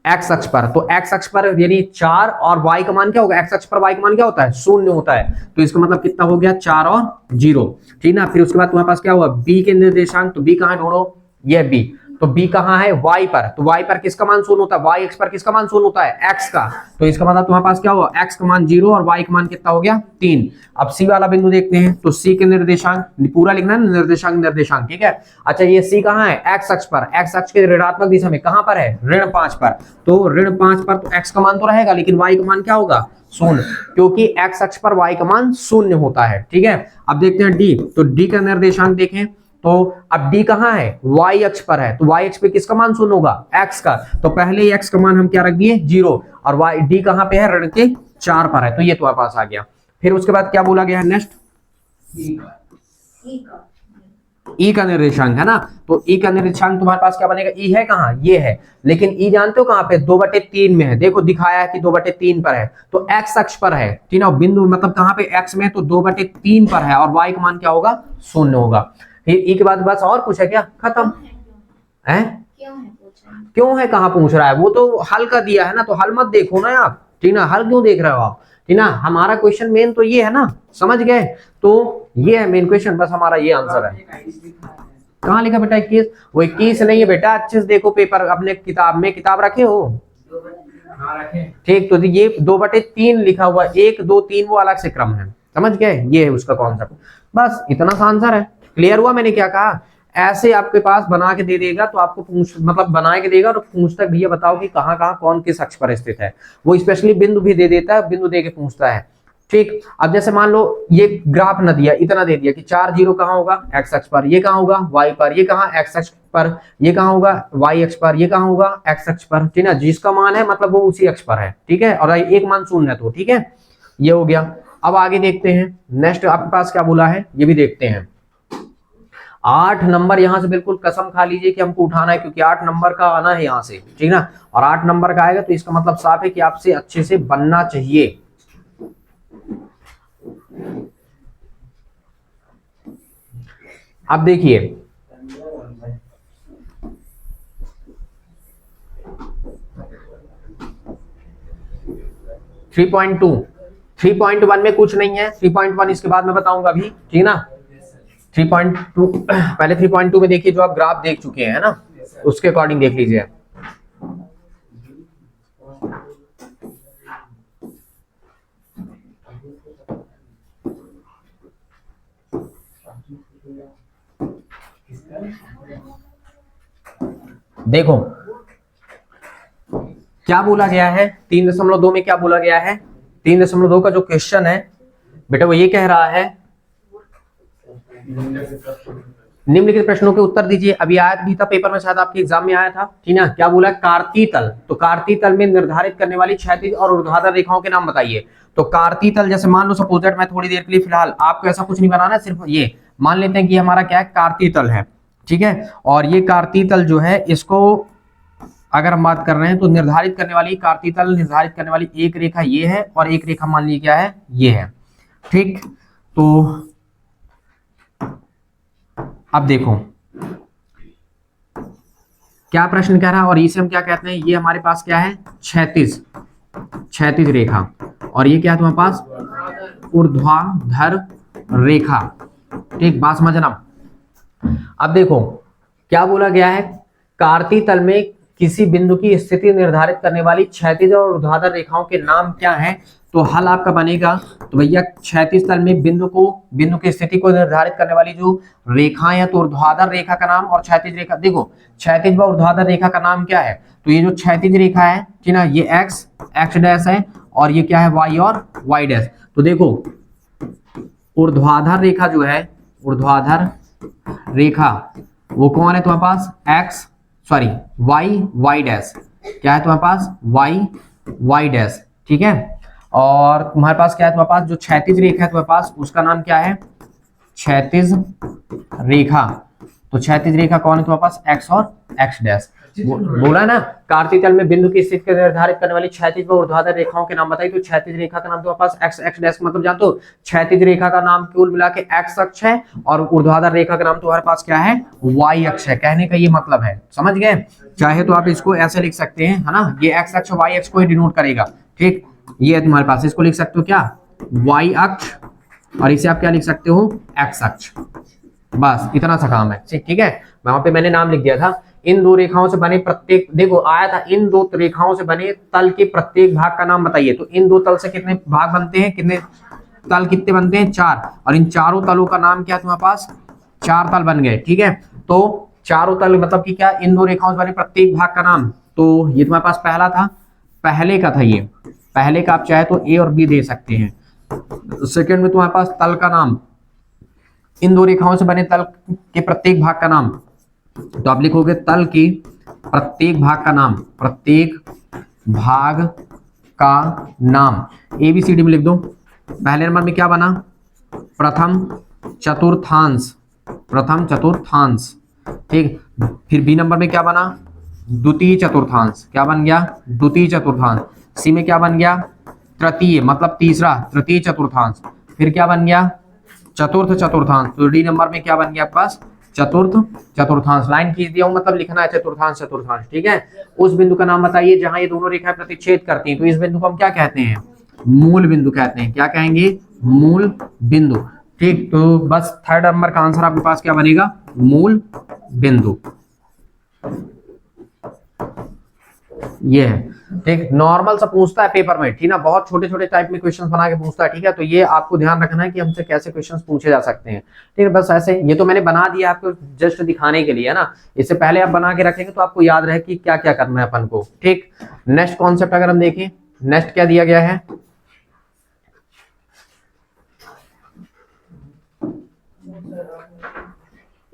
एक्स अक्ष पर, तो एक्स अक्ष पर यानी 4 और वाई का मान क्या होगा, एक्स अक्ष पर वाई का मान क्या होता है, 0 होता है, तो इसका मतलब कितना हो गया, 4 और 0। ठीक ना, फिर उसके बाद तुम्हारे पास क्या हुआ, बी के निर्देशांक, तो बी कहां ढूंढो, ये बी, तो बी कहां है, वाई पर, तो वाई पर किसका मान 0 होता है, वाई एक्स पर किसका मान 0 होता है, एक्स का, तो इसका मतलब तुम्हारे पास क्या हुआ, एक्स का मान 0 और वाई का मान कितना हो गया, 3। अब सी वाला बिंदु देखते हैं, तो सी के निर्देशांक पूरा लिखना है, निर्देशांक निर्देशांक, ठीक है। अच्छा ये सी कहां है, एक्स अक्ष पर, एक्स अक्ष के ऋणात्मक दिशा में कहां पर है, ऋण 5 पर, तो ऋण 5 पर तो एक्स का मान तो रहेगा, लेकिन वाई का मान क्या होगा, 0, क्योंकि एक्स अक्ष पर वाई का मान 0 होता है। ठीक है, अब देखते हैं डी, तो डी का निर्देशांक देखें, तो अब डी कहां है, वाई अक्ष पर है, तो वाई अक्ष पे किसका मान 0 होगा, एक्स का, तो पहले ही एक्स का मान हम क्या रख दिए 0, और वाई डी कहां पे है, ऋण के 4 पर है, तो ये तुम्हारे पास आ गया। फिर उसके बाद क्या बोला गया है नेक्स्ट, ई का निर्देशांक है ना, तो ई का निर्देशांक तुम्हारे पास क्या बनेगा, ई है कहां, ये है, लेकिन ई जानते हो कहां पे, 2/3 में है, देखो दिखाया है कि 2/3 पर है, तो एक्स अक्ष पर है, ठीक है, बिंदु मतलब कहां पे, एक्स में, तो 2/3 पर है, और वाई का मान क्या होगा, 0 होगा। फिर ई के बाद बस और कुछ है क्या, खत्म है, क्यों है कहाँ पूछ रहा है, वो तो हल का दिया है ना, तो हल मत देखो ना आप, ठीक ना, हल क्यों देख रहे हो आप, ठीक ना, हमारा क्वेश्चन मेन तो ये है ना, समझ गए, तो ये है मेन क्वेश्चन, बस हमारा ये आंसर है। कहाँ लिखा बेटा 21, वो 21 नहीं है बेटा, अच्छे से देखो पेपर अपने किताब में, किताब रखे हो, ठीक, तो ये 2/3 लिखा हुआ, 1 2 3 वो अलग से क्रम है, समझ गए, ये है उसका कॉन्सेप्ट, बस इतना सा आंसर है। क्लियर हुआ, मैंने क्या कहा, ऐसे आपके पास बना के दे देगा, तो आपको पूछ मतलब बना के देगा और पूछता है भैया बताओ कि कहाँ कहाँ कौन किस अक्ष पर स्थित है, वो स्पेशली बिंदु भी दे देता है, बिंदु दे के पूछता है, ठीक, अब जैसे मान लो ये ग्राफ न दिया, इतना दे दिया कि 4 जीरो कहाँ होगा एक्स अक्ष पर, ये कहाँ होगा वाई पर, ये कहाँ एक्स अक्ष पर, ये कहाँ होगा वाई अक्ष पर, ये कहाँ होगा एक्स अक्ष पर, ठीक है, जिसका मान है मतलब वो उसी अक्ष पर है, ठीक है, और एक मान शून्य है तो ठीक है, ये हो गया। अब आगे देखते हैं, नेक्स्ट आपके पास क्या बोला है ये भी देखते हैं। 8 नंबर यहां से बिल्कुल कसम खा लीजिए कि हमको उठाना है, क्योंकि 8 नंबर का आना है यहां से, ठीक ना, और 8 नंबर का आएगा तो इसका मतलब साफ है कि आपसे अच्छे से बनना चाहिए। अब देखिए 3.1 में कुछ नहीं है, 3.1 इसके बाद मैं बताऊंगा अभी, ठीक ना। 3.2 पहले 3.2 में देखिए, जो आप ग्राफ देख चुके हैं ना उसके अकॉर्डिंग देख लीजिए। देखो क्या बोला गया है 3.2 में, क्या बोला गया है 3.2 का जो क्वेश्चन है बेटा वो ये कह रहा है निम्नलिखित प्रश्नों के उत्तर दीजिए। अभी आया भी था पेपर में, शायद आपके एग्जाम में आया था, ठीक ना। क्या बोला, कार्तीय तल, तो कार्तीय तल में निर्धारित करने वाली क्षैतिज और ऊर्ध्वाधर रेखाओं के नाम बताइए। तो कार्तीय तल, जैसे मान लो सपोज दैट मैं थोड़ी देर के लिए फिलहाल आपको ऐसा कुछ नहीं बनाना, सिर्फ ये मान लेते हैं कि हमारा क्या है कार्तीय तल है, ठीक है, और ये कार्तीय तल जो है इसको अगर हम बात कर रहे हैं तो निर्धारित करने वाली, कार्तीय तल निर्धारित करने वाली एक रेखा ये है और एक रेखा मान लीजिए क्या है ये है, ठीक। तो अब देखो क्या प्रश्न कह रहा है, और इसे हम क्या कहते हैं, ये हमारे पास क्या है क्षैतिज रेखा, और ये क्या है तुम्हारे पास ऊर्ध्वाधर रेखा, ठीक, बात समझना। अब देखो क्या बोला गया है, कार्तीय तल में किसी बिंदु की स्थिति निर्धारित करने वाली क्षैतिज और ऊर्ध्वाधर रेखाओं के नाम क्या हैं। तो हल आपका बनेगा, तो भैया क्षैतिज तल में बिंदु की स्थिति को निर्धारित करने वाली जो रेखाएं हैं, तो ऊर्ध्वाधर रेखा का नाम और क्षैतिज रेखा, देखो क्षैतिज व ऊर्ध्वाधर रेखा का नाम क्या है, तो ये जो क्षैतिज रेखा है, ठीक ना, ये एक्स डैश है, और ये क्या है वाई और वाई डैश। तो देखो ऊर्ध्वाधर रेखा जो है, ऊर्ध्वाधर रेखा वो कौन है तुम्हारे पास वाई डैश, क्या है तुम्हारे पास वाई डैश, ठीक है। और तुम्हारे पास क्या है, तुम्हारे पास जो क्षैतिज रेखा है तुम्हारे पास उसका नाम क्या है क्षैतिज रेखा, तो क्षैतिज रेखा कौन है तुम्हारे पास एक्स और एक्स डैश। बोला ना कार्तीय तल में बिंदु की स्थिति को निर्धारित करने वाली क्षैतिज व ऊर्ध्वाधर रेखाओं के नाम बताइए। तो क्षैतिज रेखा का नाम तुम्हारे पास एक्स एक्स डैश, मतलब जानते हो क्षैतिज रेखा का नाम कुल मिला के एक्स अक्ष है और ऊर्ध्वाधर रेखा का नाम तुम्हारे पास क्या है वाई अक्ष है। कहने का ये मतलब है, समझ गए। चाहे तो आप इसको ऐसे लिख सकते हैं, है ना, ये एक्स अक्ष वाई अक्ष को ही डिनोट करेगा, ठीक। ये है तुम्हारे पास, इसको लिख सकते हो क्या वाई अक्ष, और इसे आप क्या लिख सकते हो एक्स अक्ष, बस इतना सा काम है, ठीक है। वहां पे मैंने नाम लिख दिया था। इन दो रेखाओं से बने प्रत्येक, देखो आया था इन दो रेखाओं से बने तल के प्रत्येक भाग का नाम बताइए। तो इन दो तल से कितने भाग बनते हैं, कितने तल कितने बनते हैं 4, और इन चारों तलों का नाम क्या है तुम्हारे पास 4 तल बन गए, ठीक है। तो चारों तल मतलब कि क्या, इन दो रेखाओं से बने प्रत्येक भाग का नाम, तो ये तुम्हारे पास पहला था, पहले का था, ये पहले का आप चाहे तो ए और बी दे सकते हैं। सेकंड में तुम्हारे पास तल का नाम, इन दो रेखाओं से बने तल के प्रत्येक भाग का नाम, तो आप लिखोगे तल के प्रत्येक भाग का नाम, प्रत्येक भाग का नाम ABCD में लिख दो। पहले नंबर में क्या बना प्रथम चतुर्थांश, प्रथम चतुर्थांश, ठीक। फिर बी नंबर में क्या बना द्वितीय चतुर्थांश, क्या बन गया द्वितीय चतुर्थांश। सी में क्या बन गया तृतीय, मतलब तीसरा तृतीय चतुर्थांश। फिर क्या बन गया चतुर्थ चतुर्थांश। तो डी नंबर में क्या बन गया पास चतुर्थ चतुर्थांश। लाइन खींच दिया हूं, मतलब लिखना है चतुर्थांश चतुर्थांश, ठीक है। उस बिंदु का नाम बताइए जहां ये दोनों रेखाएं प्रतिच्छेद करती हैं। तो इस बिंदु को हम क्या कहते हैं मूल बिंदु कहते हैं। क्या कहेंगे मूल बिंदु, ठीक। तो बस थर्ड नंबर का आंसर आपके पास क्या बनेगा मूल बिंदु, ये है, ठीक। नॉर्मल सा पूछता है पेपर में, ठीक ना, बहुत छोटे छोटे टाइप में क्वेश्चंस बना के पूछता है, ठीक है। तो ये आपको ध्यान रखना है कि हमसे कैसे क्वेश्चंस पूछे जा सकते हैं, ठीक है। बस ऐसे, ये तो मैंने बना दिया आपको जस्ट दिखाने के लिए, है ना। इससे पहले आप बना के रखेंगे तो आपको याद रहे कि क्या क्या करना है अपन को, ठीक। नेक्स्ट कॉन्सेप्ट अगर हम देखें, नेक्स्ट क्या दिया गया है,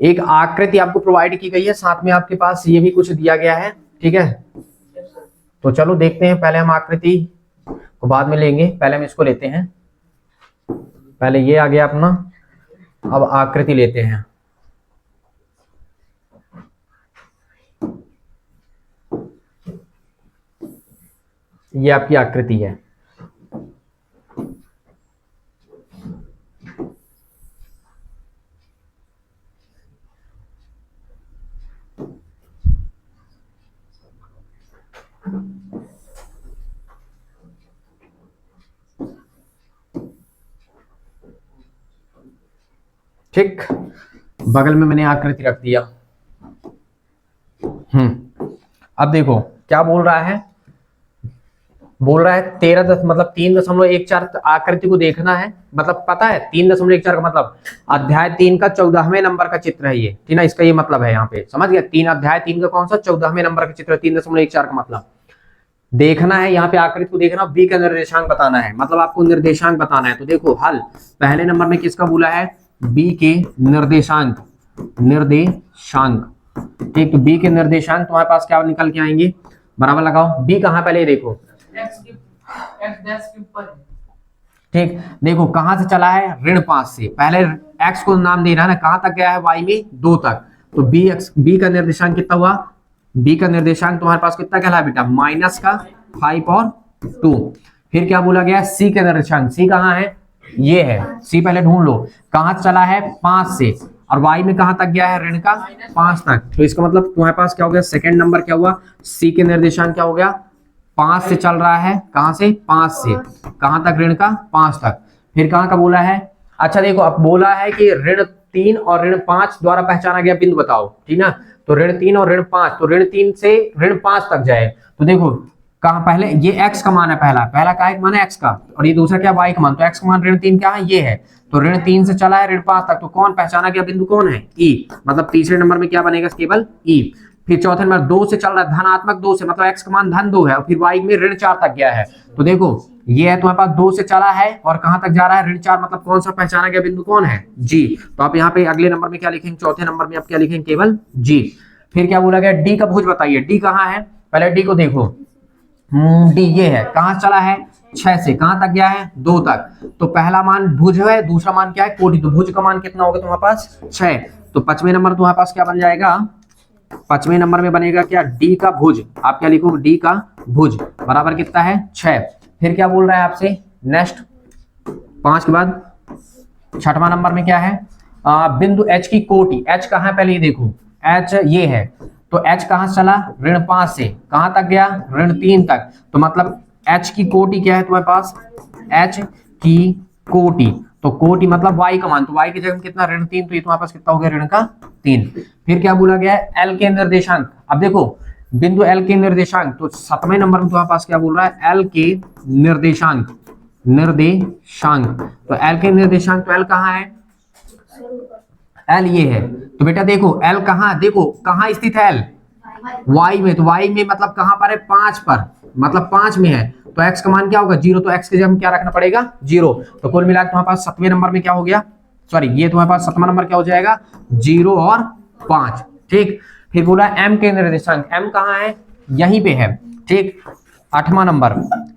एक आकृति आपको प्रोवाइड की गई है, साथ में आपके पास ये भी कुछ दिया गया है, ठीक है। तो चलो देखते हैं, पहले हम आकृति को बाद में लेंगे, पहले हम इसको लेते हैं। पहले ये आ गया अपना, अब आकृति लेते हैं। ये आपकी आकृति है। ठीक, बगल में मैंने आकृति रख दिया। अब देखो क्या बोल रहा है, बोल रहा है 13 मतलब 3.14 आकृति को देखना है। मतलब पता है 3.14 का मतलब अध्याय 3 का 14वें नंबर का चित्र है ये, ठीक ना। इसका ये मतलब है, यहाँ पे समझ गया। अध्याय 3 का कौन सा 14वें नंबर का चित्र है, 3.14 का मतलब देखना है। यहाँ पे आकृति को देखना, बी का निर्देशांक बताना है, मतलब आपको निर्देशांक बताना है। तो देखो हल पहले नंबर में किसका बोला है, बी के निर्देशांक, ठीक। तो बी के निर्देशांक तुम्हारे पास क्या निकल के आएंगे, बराबर लगाओ। बी कहाँ, पहले देखो ठीक। देखो कहां से चला है, ऋण 5 से। पहले x को नाम देना है ना, कहां तक गया है, y में 2 तक। तो बी का निर्देशांक कितना हुआ, बी का निर्देशांक तुम्हारे पास कितना कहला बेटा, -5 और 2। फिर क्या बोला गया, सी का निर्देशांक, सी कहाँ है, ये है, सी पहले ढूंढ लो। कहां से चला है, 5 से, और y में कहां तक गया है, ऋण का 5 तक। तो इसका मतलब तुम्हारे पास क्या हो गया, सेकंड नंबर क्या हुआ, सी के निर्देशांक क्या हो गया, 5 से चल रहा है। कहां से, 5 से कहां तक, ऋण का 5 तक। फिर कहां का बोला है, अच्छा देखो अब बोला है कि ऋण 3 और ऋण 5 द्वारा पहचाना गया बिंदु बताओ, ठीक ना। तो ऋण 3 और ऋण 5, तो ऋण 3 से ऋण 5 तक जाए। तो देखो कहां, पहले ये x का मान है, पहला का मान है x का, और ये दूसरा क्या, y का मान। तो x का मान ऋण 3 क्या है, ये है। तो ऋण 3 से चला है ऋण 5 तक, तो कौन पहचाना गया बिंदु कौन है, e। मतलब तीसरे नंबर में क्या बनेगा, केवल e। फिर चौथे नंबर 2 से चल रहा है, धनात्मक 2 से, मतलब x का मान धन 2 है, और फिर y में ऋण 4 तक गया है। तो देखो ये है तुम्हारे पास 2 से चला है और कहां तक जा रहा है, ऋण 4, मतलब कौन सा पहचाना गया बिंदु कौन है, g। तो आप यहाँ पे अगले नंबर में क्या लिखेंगे, चौथे नंबर में आप क्या लिखेंगे, केवल g। फिर क्या बोला गया, d का भुज बताइए, d कहाँ है, पहले d को देखो, d ये है, कहां चला है, 6 से कहां तक गया है, 2 तक। तो पहला मान भुज है, दूसरा मान क्या है, कोटि। तो भुज का मान कितना होगा तुम्हारे पास, 6। तो 5वें नंबर तुम्हारे पास क्या बन जाएगा, 5वें नंबर में बनेगा क्या, डी का भुज। आप क्या लिखोगे, डी का भुज बराबर कितना है, 6। फिर क्या बोल रहा है आपसे, नेक्स्ट 5 के बाद 6वां नंबर में क्या है, बिंदु एच की कोटि। एच कहाँ है, पहले ये देखो, एच ये है। तो एच कहां से चला, ऋण 5 से कहां तक गया, ऋण 3 तक। तो मतलब एच की कोटि क्या है तुम्हारे पास, एच की कोटि। तो कोटि मतलब y का मान, तो y की जगह कितना, ऋण 3। तो ये तुम्हारे पास कितना हो गया, ऋण का 3। फिर क्या बोला गया है, l के निर्देशांक। अब देखो बिंदु l के निर्देशांक, तो 7वें नंबर में तुम्हारे पास क्या बोल रहा है, l के निर्देशांक, तो l के निर्देशांक, तो l कहाँ है, l ये है। तो बेटा देखो l कहाँ, देखो कहाँ स्थित है l, y में। तो y में मतलब कहां पर है, 5 पर, मतलब 5 में है। तो x का मान क्या होगा, 0। तो x के जगह हम क्या रखना पड़ेगा, 0। तो कुल मिलाकर तुम्हारे पास 7वें नंबर में क्या हो गया, सॉरी ये तुम्हारे पास 7वां नंबर क्या हो जाएगा, 0 और 5, ठीक। फिर बोला m के निर्देशांक, m कहाँ है, यहीं पे है, ठीक। 8वां नंबर,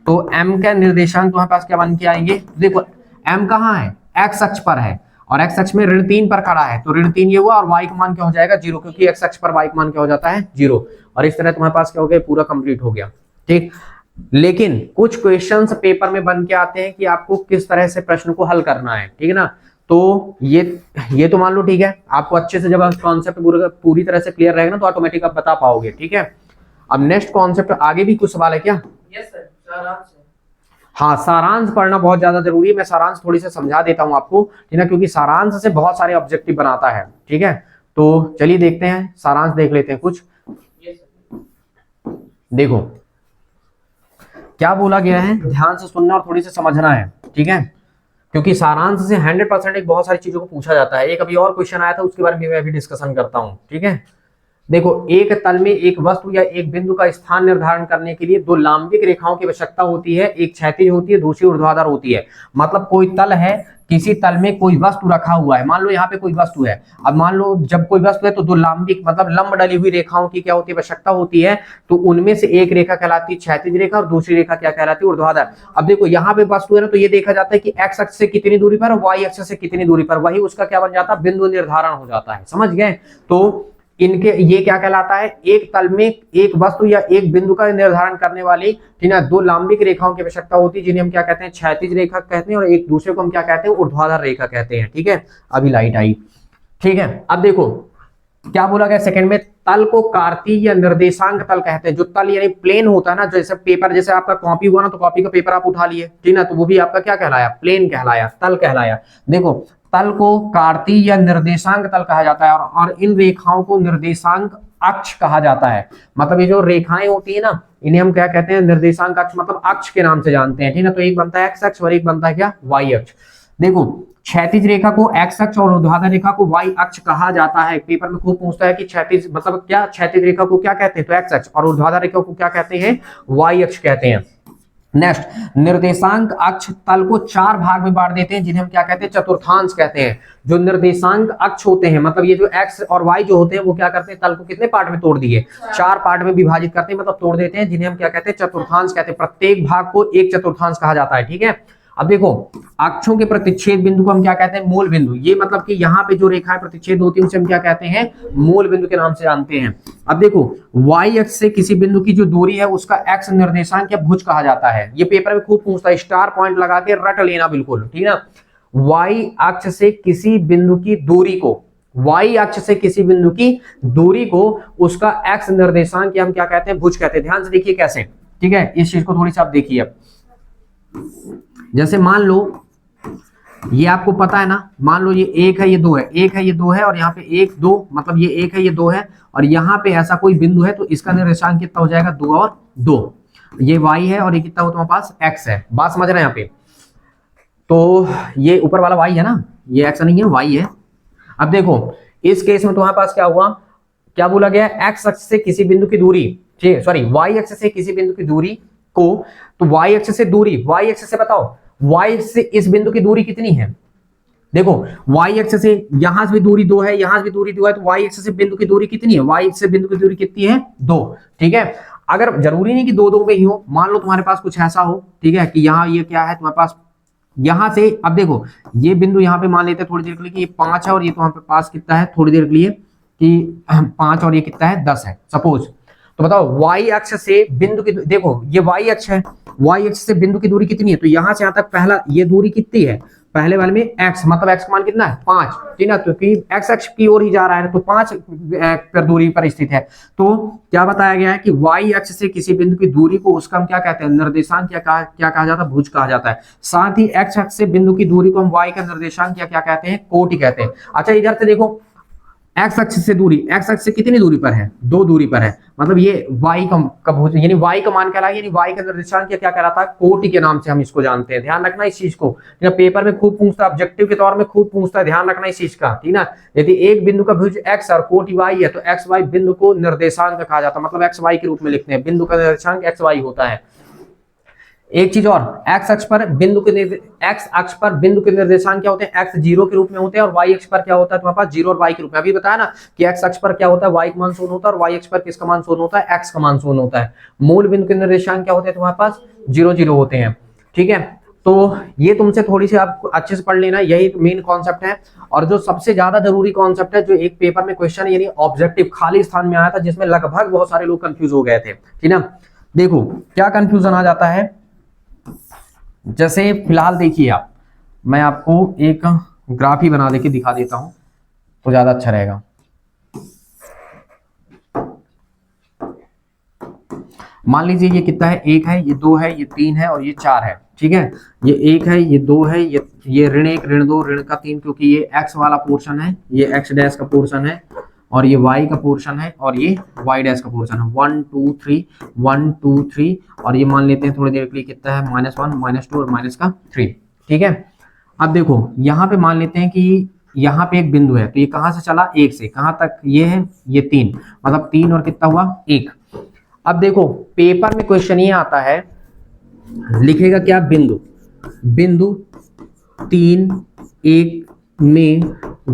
तो m का निर्देशांक तुम्हारे पास क्या बन के आएंगे, देखो m कहाँ है, x अक्ष पर है, और x अक्ष में ऋण 3 पर खड़ा है। तो ऋण 3 ये हुआ, और y का मान क्या हो जाएगा, 0, क्योंकि x अक्ष पर y का मान क्या हो जाता है, 0। और इस तरह तुम्हारे पास क्या हो गया, पूरा कंप्लीट हो गया, ठीक। लेकिन कुछ क्वेश्चंस पेपर में बन के आते हैं कि आपको किस तरह से प्रश्न को हल करना है, ठीक है ना। तो ये तो मान लो, ठीक है, आपको अच्छे से जब कॉन्सेप्ट पूरी तरह से क्लियर रहेगा ना, तो ऑटोमेटिक आप बता पाओगे, ठीक है। अब नेक्स्ट कॉन्सेप्ट, आगे भी कुछ सवाल है क्या, यस सर, सारांश। हाँ, सारांश पढ़ना बहुत ज्यादा जरूरी है। मैं सारांश थोड़ी सी समझा देता हूँ आपको, ठीक है, क्योंकि सारांश से बहुत सारे ऑब्जेक्टिव बनाता है, ठीक है। तो चलिए देखते हैं, सारांश देख लेते हैं कुछ। देखो क्या बोला गया है, ध्यान से सुनना और थोड़ी सी समझना है, ठीक है, क्योंकि सारांश से 100% बहुत सारी चीजों को पूछा जाता है। एक अभी और क्वेश्चन आया था, उसके बारे में मैं अभी डिस्कशन करता हूँ, ठीक है। देखो एक तल में एक वस्तु या एक बिंदु का स्थान निर्धारण करने के लिए 2 लांबिक रेखाओं की आवश्यकता होती है, एक क्षैतिज होती है, दूसरी ऊर्ध्वाधर होती है। मतलब कोई तल है किसी तल में कोई वस्तु रखा हुआ है, मान लो यहाँ पे कोई वस्तु है, अब मान लो जब कोई वस्तु है तो दो लंबिक मतलब लंब डली हुई रेखाओं की क्या होती है, आवश्यकता होती है। तो उनमें से एक रेखा कहलाती है क्षैतिज रेखा और दूसरी रेखा क्या कहलाती है, ऊर्ध्वाधर। अब देखो यहाँ पे वस्तु है ना, तो ये देखा जाता है कि एक्स अक्ष से कितनी दूरी पर और वाई अक्ष से कितनी दूरी पर, वही उसका क्या बन जाता है, बिंदु निर्धारण हो जाता है। समझ गए? तो इनके ये क्या कहलाता है, एक तल में एक वस्तु या एक बिंदु का निर्धारण करने वाली ठीक है दो लंबिक रेखाओं की आवश्यकता होती है, जिन्हें हम क्या कहते हैं, क्षैतिज रेखा कहते हैं, और एक दूसरे को हम क्या कहते हैं, ऊर्ध्वाधर रेखा कहते हैं। ठीक है, अभी लाइट आई। ठीक है, अब देखो क्या बोला गया सेकंड में, तल को कार्तीय या निर्देशांक तल कहते हैं। जो तल यानी प्लेन होता है ना, जैसे पेपर, जैसे आपका कॉपी हुआ ना, तो कॉपी का पेपर आप उठा लिए, ठीक ना, तो वो भी आपका क्या कहलाया, प्लेन कहलाया, तल कहलाया। देखो तल को कार्तीय या निर्देशांक तल कहा जाता है, और इन रेखाओं को निर्देशांक अक्ष कहा जाता है। मतलब ये जो रेखाएं होती है ना, इन्हें हम क्या कहते हैं, निर्देशांक अक्ष, मतलब अक्ष के नाम से जानते हैं। ठीक है, तो एक बनता है एक्स अक्ष और एक बनता है क्या, वाई अक्ष। देखो क्षैतिज रेखा को एक्स अक्ष और ऊर्ध्वाधर रेखा को वाई अक्ष कहा जाता है। पेपर में खूब पूछता है कि क्षैतिज मतलब क्या, क्षैतिज रेखा को क्या कहते हैं, तो एक्स अक्ष, और ऊर्ध्वाधर रेखा को क्या कहते हैं, वाई अक्ष कहते हैं। नेक्स्ट, निर्देशांक अक्ष तल को चार भाग में बांट देते हैं, जिन्हें हम क्या कहते हैं, चतुर्थांश कहते हैं। जो निर्देशांक अक्ष होते हैं, मतलब ये जो एक्स और वाई जो होते हैं, वो क्या करते हैं, तल को कितने पार्ट में तोड़ दिए, चार पार्ट में विभाजित करते हैं, मतलब तोड़ देते हैं, जिन्हें हम क्या कहते हैं, चतुर्थांश कहते हैं। प्रत्येक भाग को एक चतुर्थांश कहा जाता है। ठीक है, अब देखो अक्षों के प्रतिच्छेद बिंदु को हम क्या कहते हैं, मूल बिंदु। ये मतलब कि यहाँ पे जो रेखाएं प्रतिच्छेद होती है उसे हम क्या कहते हैं, मूल बिंदु के नाम से जानते हैं। अब देखो वाई अक्ष से किसी बिंदु की जो दूरी है उसका एक्स निर्देशांक या भुज कहा जाता है। ये पेपर में खूब पूछता है, स्टार पॉइंट लगा के रट लेना बिल्कुल, ठीक है। वाई अक्ष से किसी बिंदु की दूरी को, वाई अक्ष से किसी बिंदु की दूरी को उसका एक्स निर्देशांक या हम क्या कहते हैं, भुज कहते हैं। ध्यान से देखिए कैसे, ठीक है, इस चीज को थोड़ी सी आप देखिए। अब जैसे मान लो ये आपको पता है ना, मान लो ये एक है, ये दो है, एक है, ये दो है, और यहाँ पे एक दो, मतलब ये एक है, ये दो है, और यहाँ पे ऐसा कोई बिंदु है, तो इसका निर्देशांक कितना हो जाएगा, दो और दो। ये y है और ये कितना हो तुम्हारे पास, x है। बात समझ रहे हैं यहाँ पे? तो ये ऊपर वाला y है ना, ये x नहीं है, y है। अब देखो इस केस में तुम्हारे पास क्या हुआ, क्या बोला गया, x अक्ष से किसी बिंदु की दूरी, ठीक है, सॉरी y अक्ष से किसी बिंदु की दूरी को, तो y अक्ष से दूरी, y अक्ष से बताओ y से इस बिंदु की दूरी कितनी है। देखो y अक्ष से यहां से भी दूरी दो है, यहां से भी दूरी दो है, तो y अक्ष से बिंदु की दूरी कितनी है, y अक्ष से बिंदु की दूरी कितनी है, दो। ठीक है, अगर जरूरी नहीं कि दो दो में ही हो, मान लो तुम्हारे पास कुछ ऐसा हो, ठीक है, कि यहाँ ये क्या है तुम्हारे पास, यहां से, अब देखो ये बिंदु यहाँ पे मान लेते हैं थोड़ी देर के लिए कि ये 5 है, और ये तुम्हारे पास कितना है थोड़ी देर के लिए कि 5, और ये कितना है 10 है सपोज। तो बताओ y अक्ष से बिंदु की, देखो ये y अक्ष है, y अक्ष से बिंदु की दूरी कितनी है, तो यहां से यहां तक पहला ये दूरी कितनी है, पहले वाले में x, मतलब x का मान कितना है 5, ठीक है, तो कि x अक्ष की ओर ही जा रहा है, तो 5 पर दूरी पर स्थित है। तो क्या बताया गया है कि y अक्ष से किसी बिंदु की दूरी को उसका हम क्या कहते हैं, निर्देशांक क्या कहा जाता है, भुज कहा जाता है। साथ ही x अक्ष से बिंदु की दूरी को हम y का निर्देशांक क्या कहते हैं, कोटि कहते हैं। अच्छा इधर से देखो एक्स अक्ष से दूरी, एक्स अक्ष से कितनी दूरी पर है, दो दूरी पर है, मतलब ये y का भुज, यानी y का मान कहलाएगा, यानी y का निर्देशांक क्या कहलाता है, कोटि के नाम से हम इसको जानते हैं। ध्यान रखना इस चीज को, पेपर में खूब पूछता है, ऑब्जेक्टिव के तौर में खूब पूछता है, ध्यान रखना इस चीज का, ठीक ना। यदि एक बिंदु का भुज x और कोटि y है, तो एक्स वाई बिंदु को निर्देशांक कहा जाता है, मतलब एक्स वाई के रूप में लिखते हैं, बिंदु का निर्देशांक एक्स वाई होता है। एक चीज और, x अक्ष पर बिंदु के निर्देशांक क्या होते हैं, x 0 के रूप में होते हैं, और y अक्ष पर क्या होता है तुम्हारे पास, 0 और y के रूप में। अभी बताया ना कि x अक्ष पर क्या होता है, y का मान शून्य होता है, और y अक्ष पर किसका मान शून्य होता है, x का मान शून्य होता है। मूल बिंदु के निर्देशांक क्या होते हैं तुम्हारे पास, 0 0 होते हैं। ठीक है, तो ये तुमसे थोड़ी सी आप अच्छे से पढ़ लेना, यही मेन कॉन्सेप्ट है। और जो सबसे ज्यादा जरूरी कॉन्सेप्ट है, जो एक पेपर में क्वेश्चन यानी ऑब्जेक्टिव खाली स्थान में आया था, जिसमें लगभग बहुत सारे लोग कंफ्यूज हो गए थे, ठीक ना। देखो क्या कंफ्यूजन आ जाता है, जैसे फिलहाल देखिए आप, मैं आपको एक ग्राफ ही बना देके दिखा देता हूं तो ज्यादा अच्छा रहेगा। मान लीजिए ये कितना है, एक है, ये दो है, ये तीन है, और ये चार है। ठीक है, ये एक है, ये दो है, ये ऋण एक, ऋण दो, ऋण का तीन, क्योंकि ये x वाला पोर्शन है, ये x डैश का पोर्शन है, और ये y का पोर्शन है, और ये y डैश का पोर्शन है। 1 2 3 1 2 3, और ये मान लेते हैं थोड़ी देर के लिए कितना है, -1 -2 और -3। ठीक है, अब देखो यहाँ पे मान लेते हैं कि यहाँ पे एक बिंदु है, तो ये कहाँ से चला, एक से कहाँ तक, ये है, ये 3, मतलब 3 और कितना हुआ 1। अब देखो पेपर में क्वेश्चन ये आता है, लिखेगा क्या, बिंदु 3 एक में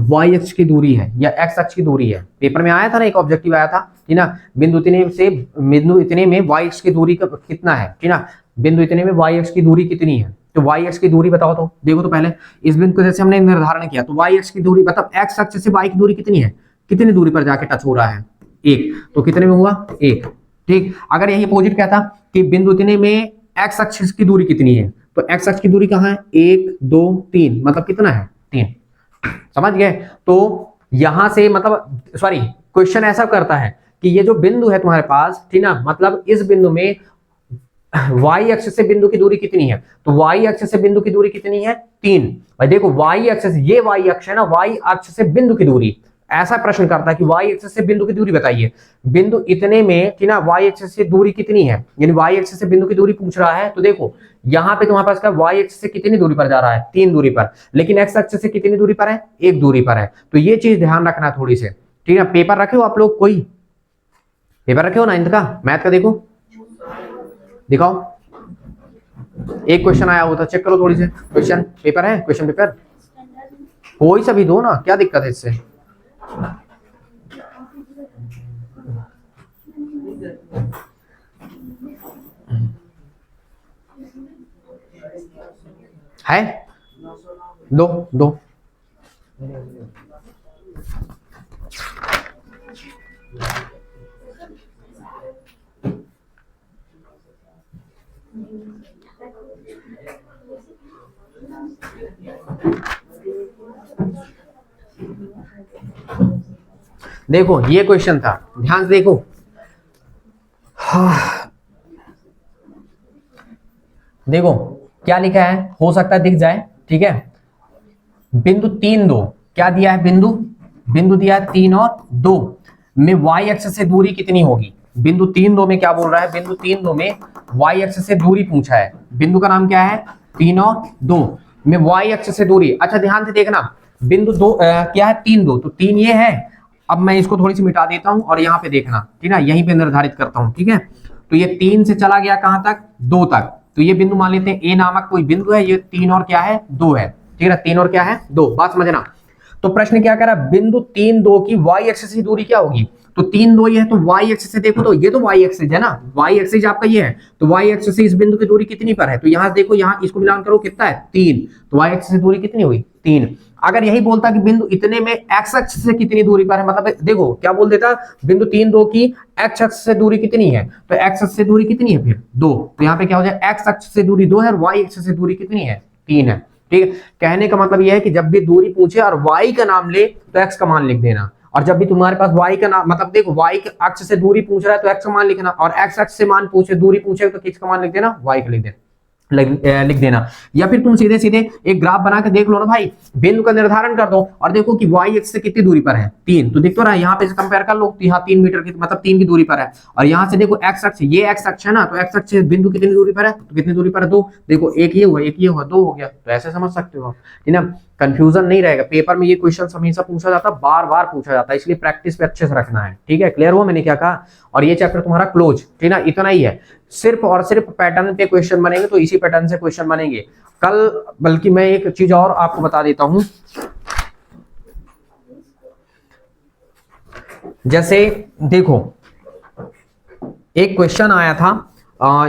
y अक्ष की दूरी है या x अक्ष की दूरी है। पेपर में आया था ना, एक ऑब्जेक्टिव आया था, ठीक ना, बिंदु इतने में y अक्ष की दूरी कितना है, ठीक ना, बिंदु इतने में y अक्ष की दूरी कितनी है, तो y अक्ष की दूरी बताओ। तो देखो, तो पहले इस बिंदु को जैसे हमने निर्धारण किया, तो y अक्ष की दूरी मतलब x अक्ष से y की दूरी कितनी है, कितनी दूरी पर जाके टच हो रहा है, 1, तो कितने में हुआ 1, ठीक। अगर यही अपोजिट कहता कि बिंदु इतने में x अक्ष की दूरी कितनी है, तो x अक्ष की दूरी कहाँ है, 1 2 3, मतलब कितना है 3, समझ गए। तो यहां से मतलब सॉरी, क्वेश्चन ऐसा करता है कि ये जो बिंदु है तुम्हारे पास, ठीक ना, मतलब इस बिंदु में y अक्ष से बिंदु की दूरी कितनी है, तो y अक्ष से बिंदु की दूरी कितनी है 3। भाई देखो, y अक्ष से, ये y अक्ष है ना, y अक्ष से बिंदु की दूरी, ऐसा प्रश्न करता है कि y अक्ष से बिंदु की दूरी बताइए, बिंदु इतने में, ठीक ना, y अक्ष से दूरी कितनी है, यानी y अक्ष से बिंदु की दूरी पूछ रहा है। तो देखो यहाँ पे तुम्हारे पास का y अक्ष से कितनी दूरी पर जा रहा है, 3 दूरी पर, लेकिन x अक्ष से कितनी दूरी पर है, 1 दूरी पर है। तो ये चीज ध्यान रखना थोड़ी से, ठीक है। पेपर रखे हो आप लोग, कोई पेपर रखे हो 9th का मैथ का, देखो दिखाओ, एक क्वेश्चन आया हुआ था, चेक करो थोड़ी से, क्वेश्चन पेपर है, क्वेश्चन पेपर कोई सा भी दो ना, क्या दिक्कत है इससे। है दो दो, देखो ये क्वेश्चन था, ध्यान से देखो, देखो क्या लिखा है, हो सकता है दिख जाए, ठीक है। बिंदु 3 2 क्या दिया है, बिंदु दिया है 3 और 2 में y अक्ष से दूरी कितनी होगी। बिंदु 3 2 में क्या बोल रहा है, बिंदु 3 2 में y अक्ष से दूरी पूछा है, बिंदु का नाम क्या है 3 और 2 में y अक्ष से दूरी। अच्छा ध्यान से देखना, बिंदु 2 क्या है 3 2, तो 3 ये है। अब मैं इसको थोड़ी सी मिटा देता हूं और यहाँ पे देखना, ठीक है, यहीं पे निर्धारित करता हूं, ठीक है। तो ये 3 से चला गया कहां तक, 2 तक, तो ये बिंदु मान लेते हैं ए नामक कोई बिंदु है, ये 3 और क्या है 2 है, ठीक है, 3 और क्या है 2, बात समझना। तो प्रश्न क्या कह रहा है, बिंदु 3 2 की y अक्ष से दूरी क्या होगी, तो 3 2 ये है, तो y अक्ष से देखो, तो ये तो y अक्ष है ना, y अक्ष आपका ये है, तो y अक्ष से इस बिंदु की दूरी कितनी पर है, तो यहाँ देखो, यहाँ इसको मिलान करो कितना है 3, तो y अक्ष से दूरी कितनी हुई 3। अगर यही बोलता कि बिंदु इतने में x अक्ष से कितनी दूरी पर है, मतलब देखो क्या बोल देता, बिंदु 3 2 की x अक्ष से दूरी कितनी है, तो x अक्ष से दूरी कितनी है फिर 2, तो यहाँ पे क्या हो जाए, x अक्ष से दूरी 2 है और y अक्ष से दूरी कितनी है 3 है, ठीक है। कहने का मतलब यह है कि जब भी दूरी पूछे और y का नाम ले तो x का मान लिख देना, और जब भी तुम्हारे पास y का नाम, मतलब देखो y अक्ष से दूरी पूछ रहा है तो x का मान लिखना, और x अक्ष से मान पूछे, दूरी पूछे तो किस का मान लिख देना, y का लिख देना। या फिर तुम सीधे सीधे एक ग्राफ बना के देख लो ना भाई, बिंदु का निर्धारण कर दो और देखो कि y अक्ष से कितनी दूरी पर है 3, तो दिख तो रहा है, यहाँ पे कंपेयर कर लो, तो यहाँ 3 मीटर की, मतलब 3 की दूरी पर है, और यहाँ से देखो x अक्ष, ये x अक्ष है ना, तो x अक्ष से बिंदु कितनी दूरी पर है, तो कितनी दूरी पर है 2, देखो एक ये हुआ, एक ये हुआ, 2 हो गया, तो ऐसे समझ सकते हो आप, ठीक है ना, कंफ्यूजन नहीं रहेगा। पेपर में ये क्वेश्चन हमेशा पूछा जाता है, बार बार पूछा जाता है, इसलिए प्रैक्टिस पे अच्छे से रखना है, ठीक है। क्लियर हुआ मैंने क्या कहा, और ये चैप्टर तुम्हारा क्लोज, ठीक ना, इतना ही है, सिर्फ और सिर्फ पैटर्न पे क्वेश्चन बनेंगे, तो इसी पैटर्न से क्वेश्चन बनेंगे कल। बल्कि मैं एक चीज और आपको बता देता हूं, जैसे देखो एक क्वेश्चन आया था,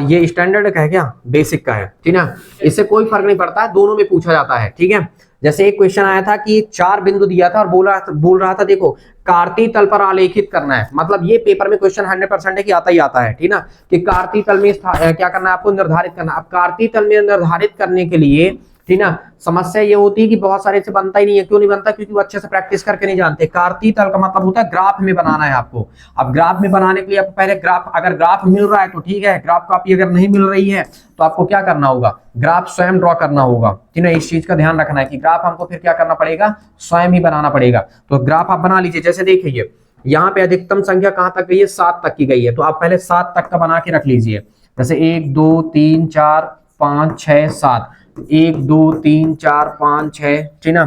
ये स्टैंडर्ड का है क्या, बेसिक का है, ठीक ना, इससे कोई फर्क नहीं पड़ता, दोनों में पूछा जाता है, ठीक है। जैसे एक क्वेश्चन आया था कि 4 बिंदु दिया था और बोल रहा था देखो कार्तीय तल पर आलेखित करना है, मतलब ये पेपर में क्वेश्चन 100% है कि आता ही आता है, ठीक ना, कि कार्तीय तल में क्या करना है आपको, निर्धारित करना। अब कार्तीय तल में निर्धारित करने के लिए, ठीक ना, समस्या ये होती है कि बहुत सारे से बनता ही नहीं है। क्यों नहीं बनता, क्योंकि वो अच्छे से प्रैक्टिस करके नहीं जानते। कार्तीय तल का मतलब होता है ग्राफ में बनाना है आपको। अब ग्राफ में बनाने के लिए आपको पहले ग्राफ, अगर ग्राफ मिल रहा है तो ठीक है, ग्राफ कॉपी अगर नहीं मिल रही है तो आपको क्या करना होगा, ग्राफ स्वयं ड्रॉ करना होगा, ठीक है। इस चीज का ध्यान रखना है कि ग्राफ हमको फिर क्या करना पड़ेगा, स्वयं ही बनाना पड़ेगा। तो ग्राफ आप बना लीजिए, जैसे देखिए यहाँ पे अधिकतम संख्या कहां तक गई है, 7 तक की गई है, तो आप पहले 7 तक का बना के रख लीजिए। जैसे 1 2 3 4 5 6 7, 1 2 3 4 5 6, ठीक ना,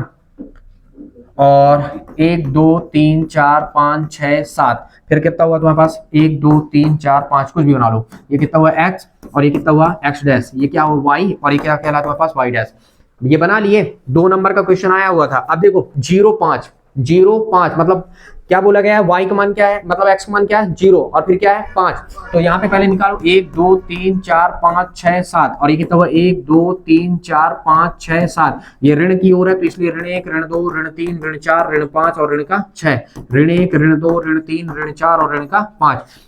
और 1 2 3 4 5 6 7, फिर कितना हुआ तुम्हारे पास, 1 2 3 4 5, कुछ भी बना लो। ये कितना हुआ x, और ये कितना हुआ x डैश, ये क्या हुआ y, और ये क्या कहलाता है तुम्हारे पास y डैश। ये बना लिए, 2 नंबर का क्वेश्चन आया हुआ था। अब देखो 0.5, 0.5 मतलब क्या बोला गया है, y का मान क्या है, मतलब x का मान क्या है 0 और फिर क्या है 5। तो यहाँ पे पहले निकालो 1 2 3 4 5 6 7 और ये कितना हुआ 1 2 3 4 5 6 7। ये ऋण की ओर है तो इसलिए ऋण 1 ऋण 2 ऋण 3 ऋण 4 ऋण 5 और ऋण का 6। ऋण 1 ऋण 2 ऋण 3 ऋण 4 और ऋण का 5।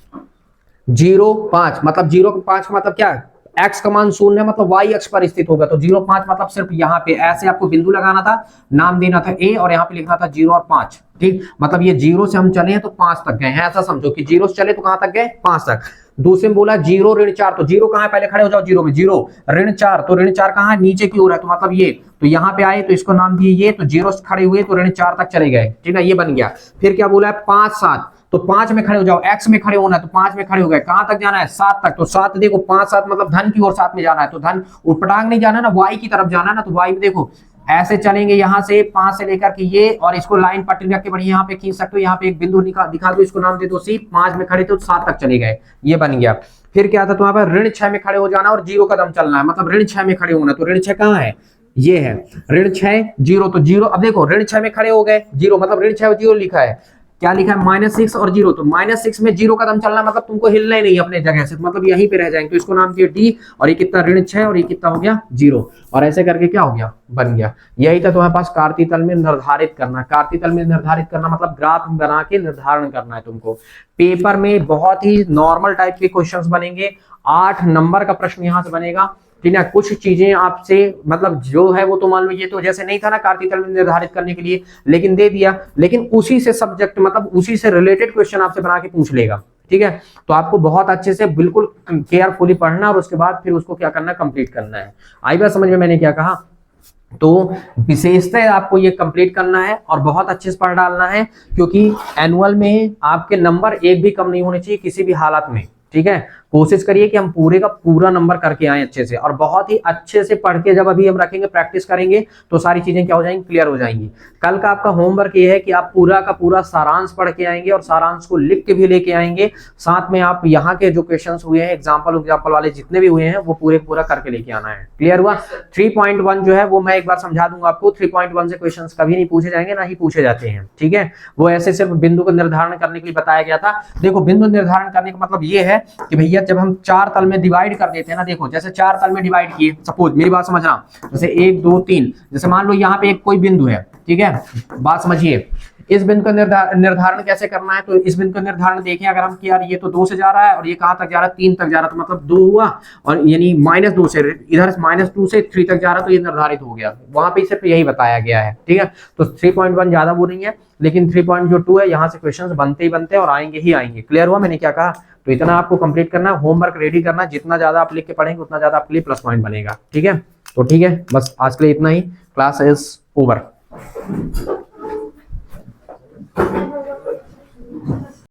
0.5 मतलब 0.5 का मतलब क्या है, x का मान 0 है मतलब y अक्ष पर स्थित होगा। तो 0.5 मतलब सिर्फ यहाँ पे ऐसे आपको बिंदु लगाना था, नाम देना था a और यहाँ पे लिखना था 0 और 5। ठीक, मतलब ये 0 से हम चले हैं तो 5 तक गए हैं, ऐसा समझो कि 0 से चले तो कहां तक गए 5 तक। दूसरे में बोला 0 ऋण 4, तो 0 कहां है, पहले खड़े हो जाओ 0 में, 0 ऋण 4, तो ऋण 4 कहां है नीचे की ओर है, तो मतलब ये, तो यहाँ पे आए तो इसको नाम दिए ये, तो 0 से खड़े हुए तो ऋण 4 तक चले गए। ठीक है, ये बन गया। फिर क्या बोला है 5 7, तो 5 में खड़े हो जाओ, x में खड़े होना है तो 5 में खड़े हो गए, कहां तक जाना है 7 तक। तो 7 देखो 5 7 मतलब धन की ओर 7 में जाना है, तो धन उठपटांग नहीं जाना ना, y की तरफ जाना ना, तो y में देखो ऐसे चलेंगे यहां से 5 से लेकर के ये, और इसको लाइन पट्टी रख के बढ़िया यहाँ पे खींच सकते हो। यहाँ पे एक बिंदु दिखा दो, इसको नाम दे दो C। 5 में खड़े थे तो 7 तक चले गए, ये बन गया। फिर क्या था तुम्हारे पास ऋण 6 में खड़े हो जाना और 0 कदम चलना है, मतलब ऋण 6 में खड़े होना। तो ऋण 6 कहां है, ये है ऋण 6 0, तो 0 अब देखो ऋण 6 में खड़े हो गए 0 मतलब ऋण 6 0 लिखा है, क्या लिखा है -6 और 0, तो -6 में 0 कदम चलना मतलब तुमको हिलना ही नहीं अपने जगह से, मतलब यहीं पे रह जाएंगे। तो इसको नाम दिया D और ये कितना ऋण 6 और ये कितना हो गया 0, और ऐसे करके क्या हो गया बन गया। यही था तुम्हारे पास कार्तीय तल में निर्धारित करना। कार्तीय तल में निर्धारित करना मतलब ग्राफ बना के निर्धारण करना है तुमको। पेपर में बहुत ही नॉर्मल टाइप के क्वेश्चंस बनेंगे, 8 नंबर का प्रश्न यहां से बनेगा। ठीक है, कुछ चीजें आपसे मतलब जो है वो तो मान लो ये तो जैसे नहीं था ना कार्तीय तल में निर्धारित करने के लिए, लेकिन दे दिया, लेकिन उसी से सब्जेक्ट मतलब उसी से रिलेटेड क्वेश्चन आपसे बना के पूछ लेगा। ठीक है, तो आपको बहुत अच्छे से बिल्कुल केयरफुली पढ़ना और उसके बाद फिर उसको क्या करना कंप्लीट करना है। आई बात समझ में मैंने क्या कहा। तो विशेषतः आपको ये कंप्लीट करना है और बहुत अच्छे से पढ़ डालना है, क्योंकि एनुअल में आपके नंबर एक भी कम नहीं होने चाहिए किसी भी हालत में। ठीक है, कोशिश करिए कि हम पूरे का पूरा नंबर करके आए अच्छे से, और बहुत ही अच्छे से पढ़ के जब अभी हम रखेंगे प्रैक्टिस करेंगे तो सारी चीजें क्या हो जाएंगी क्लियर हो जाएंगी। कल का आपका होमवर्क ये है कि आप पूरा का पूरा सारांश पढ़ के आएंगे और सारांश को लिख के भी लेके आएंगे, साथ में आप यहाँ के जो क्वेश्चंस हुए हैं एग्जाम्पल वाले जितने भी हुए हैं वो पूरा करके लेके आना है। क्लियर हुआ। 3.1 जो है वो मैं एक बार समझा दूंगा आपको। 3.1 से क्वेश्चन कभी नहीं पूछे जाएंगे, ना ही पूछे जाते हैं। ठीक है, वो ऐसे सिर्फ बिंदु को निर्धारण करने के लिए बताया गया था। देखो बिंदु निर्धारण करने का मतलब ये है कि भैया जब हम 4 तल में डिवाइड कर देते हैं ना, देखो जैसे 4 तल में डिवाइड किए, सपोज मेरी बात समझना, जैसे 1 2 3, जैसे मान लो यहाँ पे एक कोई बिंदु है। ठीक है, बात समझिए, इस बिंदु का निर्धारण कैसे करना है। तो इस बिंदु का निर्धारण देखें, अगर हम यार ये तो 2 से जा रहा है और ये कहां तक जा रहा है 3 तक जा रहा है, तो मतलब 2 हुआ, और यानी -2 से इधर -2 से 3 तक जा रहा है, तो ये निर्धारित हो गया। वहां पे सिर्फ यही बताया गया है। ठीक है, तो 3.1 ज्यादा वो नहीं है, लेकिन 3.2 है, यहाँ से क्वेश्चन बनते ही बनते और आएंगे ही आएंगे। क्लियर हुआ मैंने क्या कहा। तो इतना आपको कंप्लीट करना, होमवर्क रेडी करना, जितना ज्यादा आप लिख के पढ़ेंगे उतना ज्यादा आपके लिए प्लस पॉइंट बनेगा। ठीक है, तो ठीक है, बस आज के लिए इतना ही। Class is over.